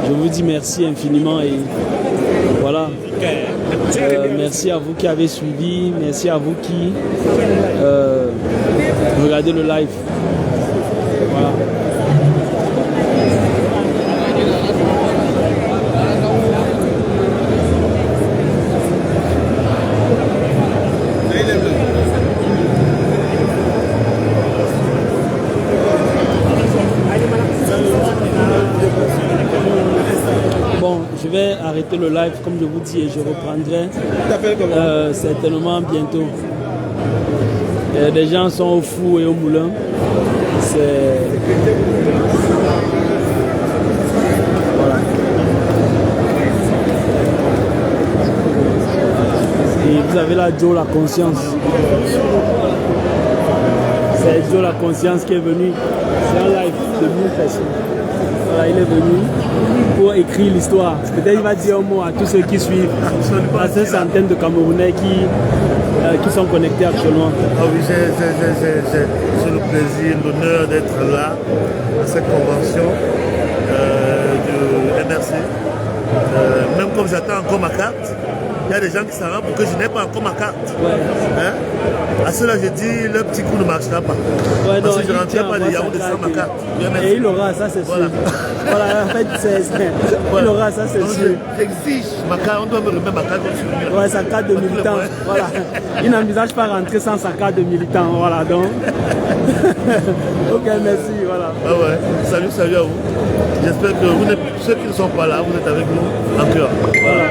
Speaker 1: Je vous dis merci infiniment et voilà. Merci à vous qui avez suivi, merci à vous qui regardez le live. Voilà. Je vais arrêter le live comme je vous dis et je reprendrai certainement bientôt. Des gens sont au four et au moulin. Voilà. Et vous avez là Joe la conscience. C'est Joe la conscience qui est venu. C'est un live de 1000 personnes. Voilà, il est venu pour écrire l'histoire. Peut-être il va dire un mot à tous ceux qui suivent, à ces centaines de Camerounais qui sont connectés actuellement.
Speaker 13: Ah oui, j'ai le plaisir, l'honneur d'être là à cette convention du MRC. Même comme j'attends encore ma carte, il y a des gens qui s'en rendent pour que je n'ai pas encore ma carte. Ouais. Hein? À cela, j'ai dit, le petit coup ne marchera pas. Ouais, parce que je ne rentrerai pas de Yaoundé sans ma carte.
Speaker 1: Et il aura, ça c'est sûr. Voilà, en fait, il aura, ça c'est sûr.
Speaker 13: J'exige ma carte, on doit me remettre ma carte.
Speaker 1: Ouais, sa carte de militant. Voilà. Il n'envisage pas rentrer sans sa carte de militant. Voilà, donc. Ok, merci. Voilà.
Speaker 13: Ah ouais. Salut à vous. J'espère que ceux qui ne sont pas là, vous êtes avec nous en cœur. Voilà.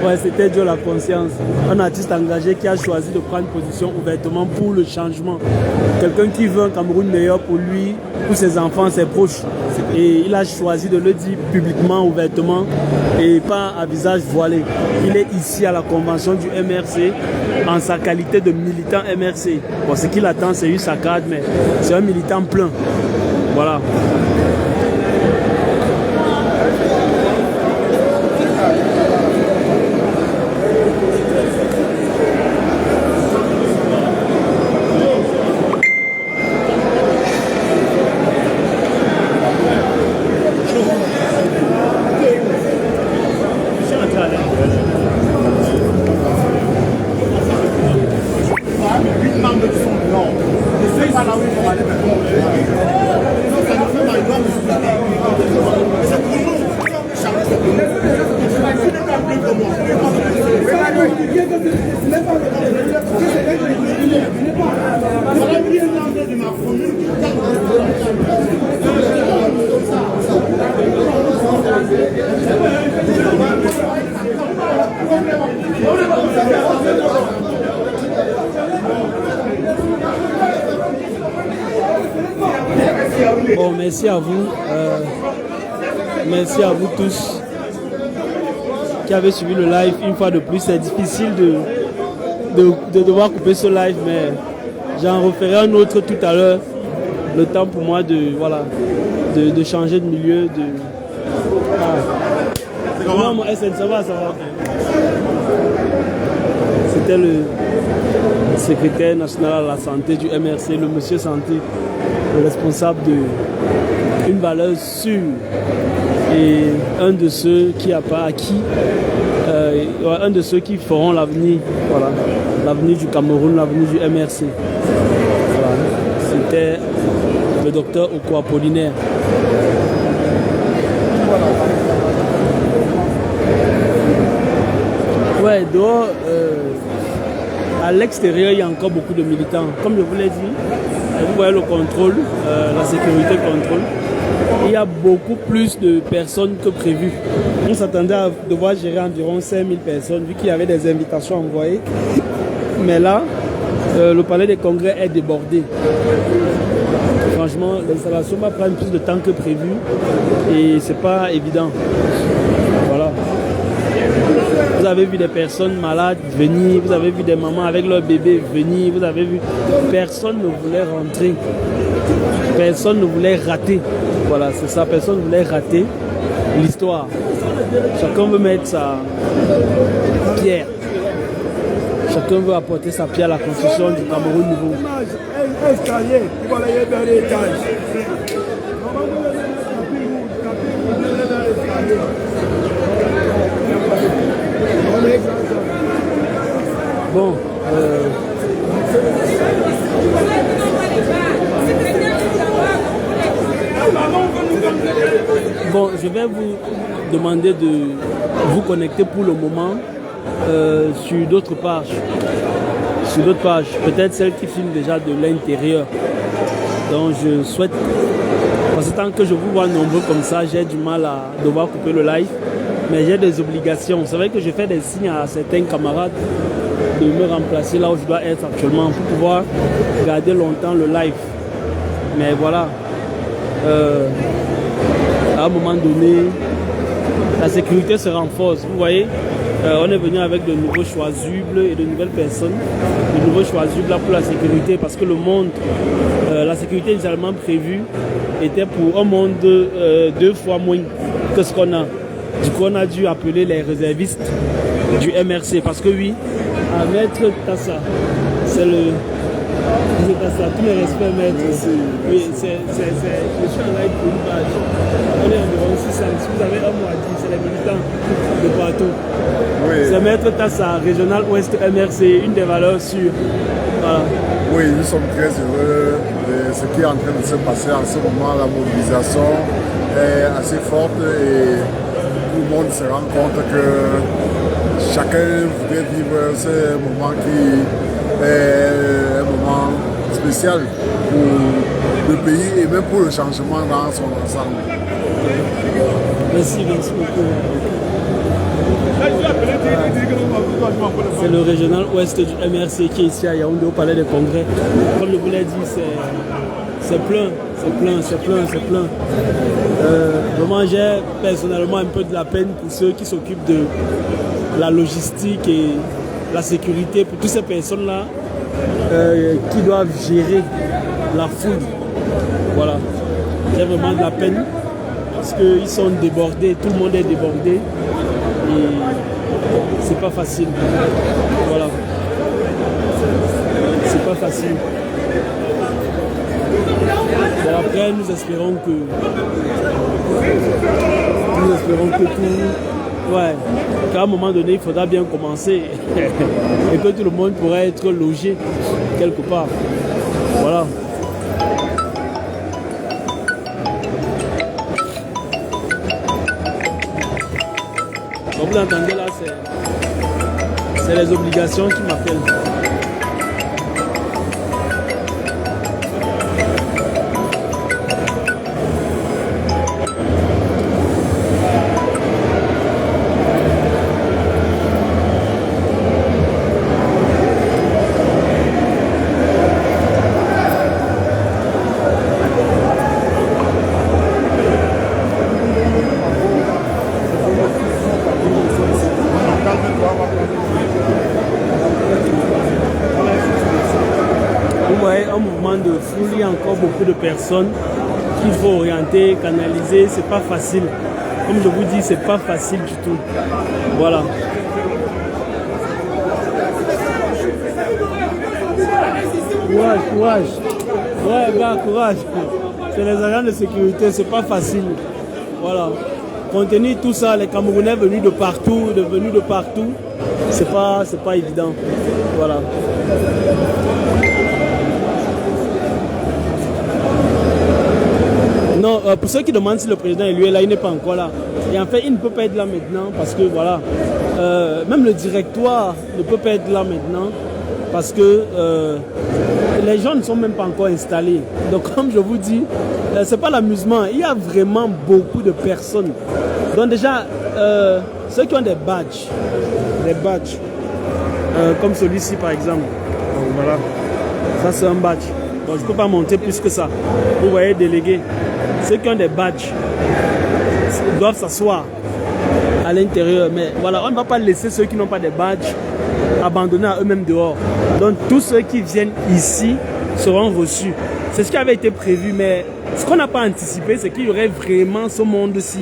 Speaker 1: Ouais, c'était Joe la conscience, un artiste engagé qui a choisi de prendre position ouvertement pour le changement. Quelqu'un qui veut un Cameroun meilleur pour lui, pour ses enfants, ses proches. Et il a choisi de le dire publiquement, ouvertement et pas à visage voilé. Il est ici à la convention du MRC en sa qualité de militant MRC. Bon, ce qu'il attend, c'est une saccade, mais c'est un militant plein. Voilà. Bon, merci à vous. Merci à vous tous qui avez suivi le live. Une fois de plus, c'est difficile de devoir couper ce live, mais j'en referai un autre tout à l'heure. Le temps pour moi de changer de milieu. C'est comment mon SN, ça va. C'était le secrétaire national à la santé du MRC, le monsieur Santé, le responsable d'une valeur sûre et un de ceux qui a pas acquis, un de ceux qui feront l'avenir, voilà, l'avenir du Cameroun, l'avenir du MRC. Voilà. C'était le docteur Oko Apollinaire. Ouais, dehors, à l'extérieur, il y a encore beaucoup de militants. Comme je vous l'ai dit, vous voyez le contrôle, la sécurité contrôle. Il y a beaucoup plus de personnes que prévu. On s'attendait à devoir gérer environ 5000 personnes, vu qu'il y avait des invitations envoyées. Mais là, Le palais des congrès est débordé. Franchement, l'installation va prendre plus de temps que prévu et c'est pas évident. Voilà. Vous avez vu des personnes malades venir, vous avez vu des mamans avec leurs bébés venir, vous avez vu, personne ne voulait rentrer, personne ne voulait rater. Voilà, c'est ça, personne ne voulait rater l'histoire. Chacun veut mettre sa pierre. Chacun veut apporter sa pierre à la construction du Cameroun nouveau. Bon, bon, je vais vous demander de vous connecter pour le moment sur d'autres pages. Sur d'autres pages, peut-être celles qui filment déjà de l'intérieur. Donc je souhaite, parce que tant que je vous vois nombreux comme ça, j'ai du mal à devoir couper le live. Mais j'ai des obligations. C'est vrai que je fais des signes à certains camarades de me remplacer là où je dois être actuellement pour pouvoir garder longtemps le live. Mais voilà, à un moment donné, la sécurité se renforce. Vous voyez, on est venu avec de nouveaux choisibles et de nouvelles personnes. De nouveaux choisibles là pour la sécurité parce que le monde, la sécurité initialement prévue était pour un monde 2 fois moins que ce qu'on a. Du coup, on a dû appeler les réservistes du MRC parce que oui, à Maître Tassa, c'est le... Tassa, tous les respects, Maître. Oui, je suis en live pour une page. On est environ 600. Si vous avez un mot à dire, c'est les militants de partout. Oui. C'est Maître Tassa, Régional Ouest MRC, une des valeurs sûres. Voilà.
Speaker 14: Oui, nous sommes très heureux de ce qui est en train de se passer en ce moment. La mobilisation est assez forte et tout le monde se rend compte que chacun voudrait vivre ce moment qui est un moment spécial pour le pays et même pour le changement dans son ensemble.
Speaker 1: Merci beaucoup. C'est le régional ouest du MRC qui est ici à Yaoundé au Palais des Congrès. Comme je vous l'ai dit, c'est plein. Vraiment, j'ai personnellement un peu de la peine pour ceux qui s'occupent de la logistique et la sécurité, pour toutes ces personnes-là qui doivent gérer la foule. Voilà, j'ai vraiment de la peine parce qu'ils sont débordés, tout le monde est débordé et c'est pas facile. Voilà, c'est pas facile. Bon, après, nous espérons que tout... Ouais, qu'à un moment donné, il faudra bien commencer et que tout le monde pourra être logé quelque part. Voilà. Comme vous l'entendez là, c'est les obligations qui m'appellent. Il y a encore beaucoup de personnes qu'il faut orienter, canaliser, c'est pas facile. Comme je vous dis, c'est pas facile du tout. Voilà. Courage. Ouais, gars, courage. C'est les agents de sécurité, c'est pas facile. Voilà. Compte tenu de tout ça, les Camerounais venus de partout, c'est pas évident. Voilà. Non, pour ceux qui demandent si le président est là, il n'est pas encore là. Et en fait, il ne peut pas être là maintenant parce que voilà, même le directoire ne peut pas être là maintenant parce que les gens ne sont même pas encore installés. Donc comme je vous dis, c'est pas l'amusement. Il y a vraiment beaucoup de personnes. Donc déjà, ceux qui ont des badges, comme celui-ci par exemple. voilà. Ça, c'est un badge. Donc, je ne peux pas monter plus que ça. Vous voyez, délégués. Ceux qui ont des badges doivent s'asseoir à l'intérieur. Mais voilà, on ne va pas laisser ceux qui n'ont pas de badges abandonnés à eux-mêmes dehors. Donc, tous ceux qui viennent ici seront reçus. C'est ce qui avait été prévu, mais ce qu'on n'a pas anticipé, c'est qu'il y aurait vraiment ce monde-ci.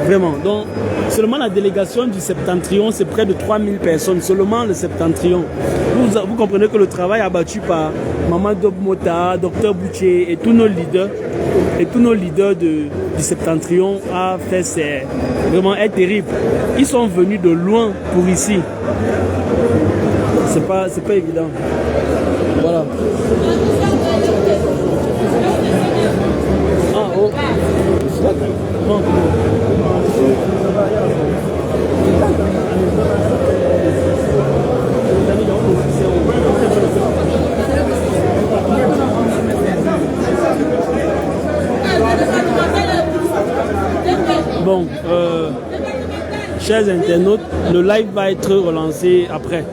Speaker 1: Vraiment. Donc, seulement la délégation du Septentrion, c'est près de 3000 personnes. Seulement le Septentrion. Vous comprenez que le travail abattu par Maman Dobmota, Dr Boucher et tous nos leaders, du Septentrion a fait, c'est vraiment terrible. Ils sont venus de loin pour ici. C'est pas évident. Voilà. Ah, oh. Non. Bon, chers internautes, le live va être relancé après.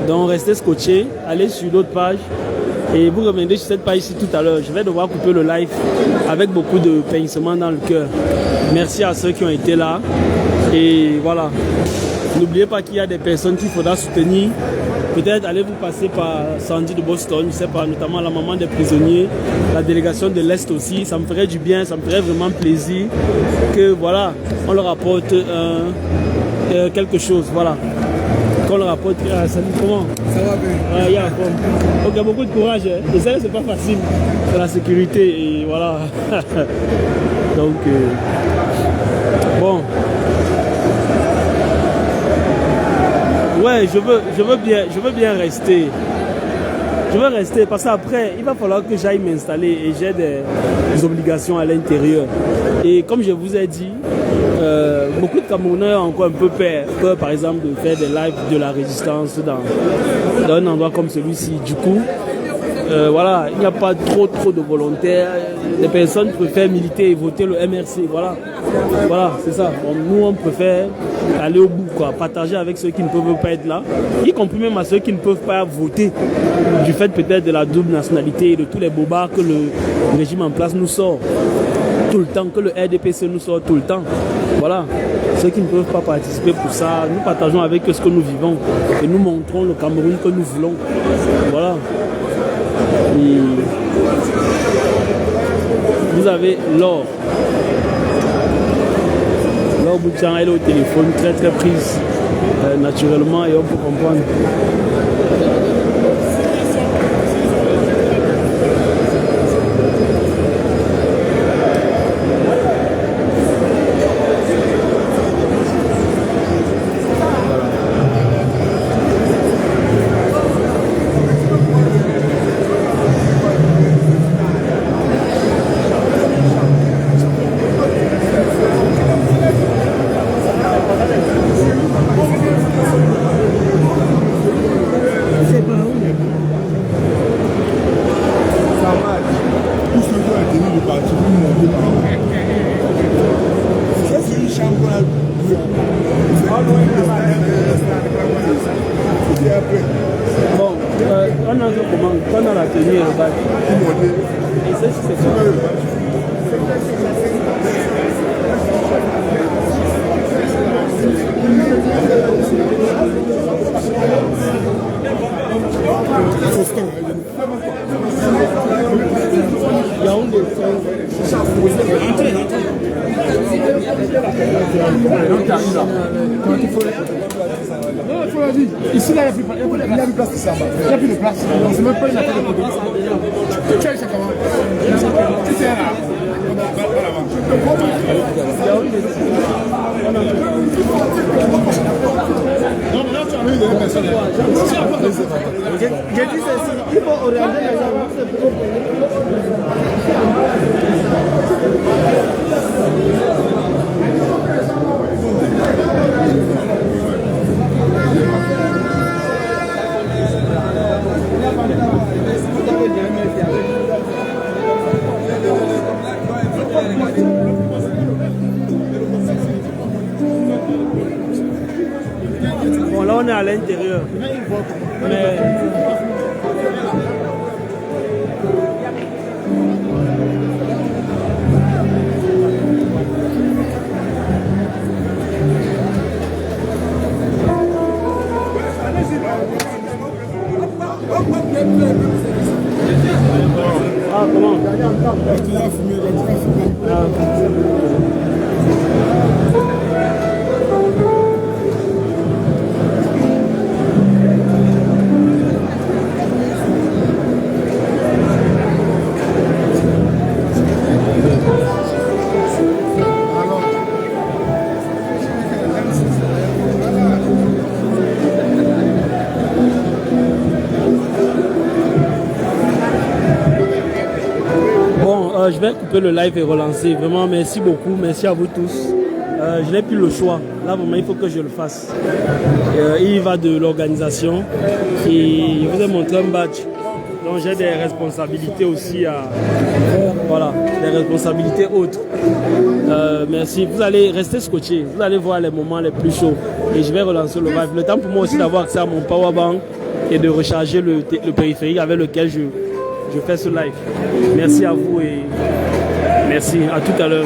Speaker 1: Donc restez scotchés, allez sur l'autre page et vous reviendrez sur cette page-ci tout à l'heure. Je vais devoir couper le live avec beaucoup de pincement dans le cœur. Merci à ceux qui ont été là. Et voilà. N'oubliez pas qu'il y a des personnes qu'il faudra soutenir. Peut-être allez-vous passer par Sandy de Boston, je ne sais pas, notamment la maman des prisonniers, la délégation de l'Est aussi. Ça me ferait du bien, ça me ferait vraiment plaisir que voilà, on leur apporte quelque chose. Voilà. Qu'on leur apporte. Salut, comment? Ça va bien. Yeah, ok, beaucoup de courage. Et ça, c'est pas facile. C'est la sécurité et voilà. Donc, bon. Ouais, je veux bien rester. Je veux rester parce qu'après, il va falloir que j'aille m'installer et j'ai des obligations à l'intérieur. Et comme je vous ai dit, beaucoup de Camerounais ont encore un peu peur, par exemple, de faire des lives de la résistance dans un endroit comme celui-ci. Du coup, voilà, il n'y a pas trop de volontaires. Les personnes préfèrent militer et voter le MRC. Voilà, c'est ça. Bon, nous, on préfère aller au bout, quoi, partager avec ceux qui ne peuvent pas être là, y compris même à ceux qui ne peuvent pas voter, du fait peut-être de la double nationalité et de tous les bobards que le régime en place nous sort tout le temps, que le RDPC nous sort tout le temps. Voilà, ceux qui ne peuvent pas participer pour ça, nous partageons avec eux ce que nous vivons et nous montrons le Cameroun que nous voulons. Voilà. Et vous avez Laure. Laure Boutian, elle est au téléphone, très prise naturellement, et on peut comprendre.
Speaker 10: Ici, là, il n'y a plus de place ici. Il n'y a plus de place. C'est même pas une affaire de produit. Tu sais comment? Tu sais là. Non, là, tu as vu des personnes. J'ai dit ceci. Il faut orienter les gens.
Speaker 1: Bon, là on est à l'intérieur. Mais Je vais couper le live et relancer. Vraiment, merci beaucoup. Merci à vous tous. Je n'ai plus le choix. Là, vraiment, il faut que je le fasse. Il va de l'organisation. Et je vous ai montré un badge. Donc, j'ai des responsabilités aussi à... Voilà, des responsabilités autres. Merci. Vous allez rester scotché. Vous allez voir les moments les plus chauds. Et je vais relancer le live. Le temps pour moi aussi d'avoir accès à mon powerbank et de recharger le périphérique avec lequel je fais ce live. Merci à vous et merci. À tout à l'heure.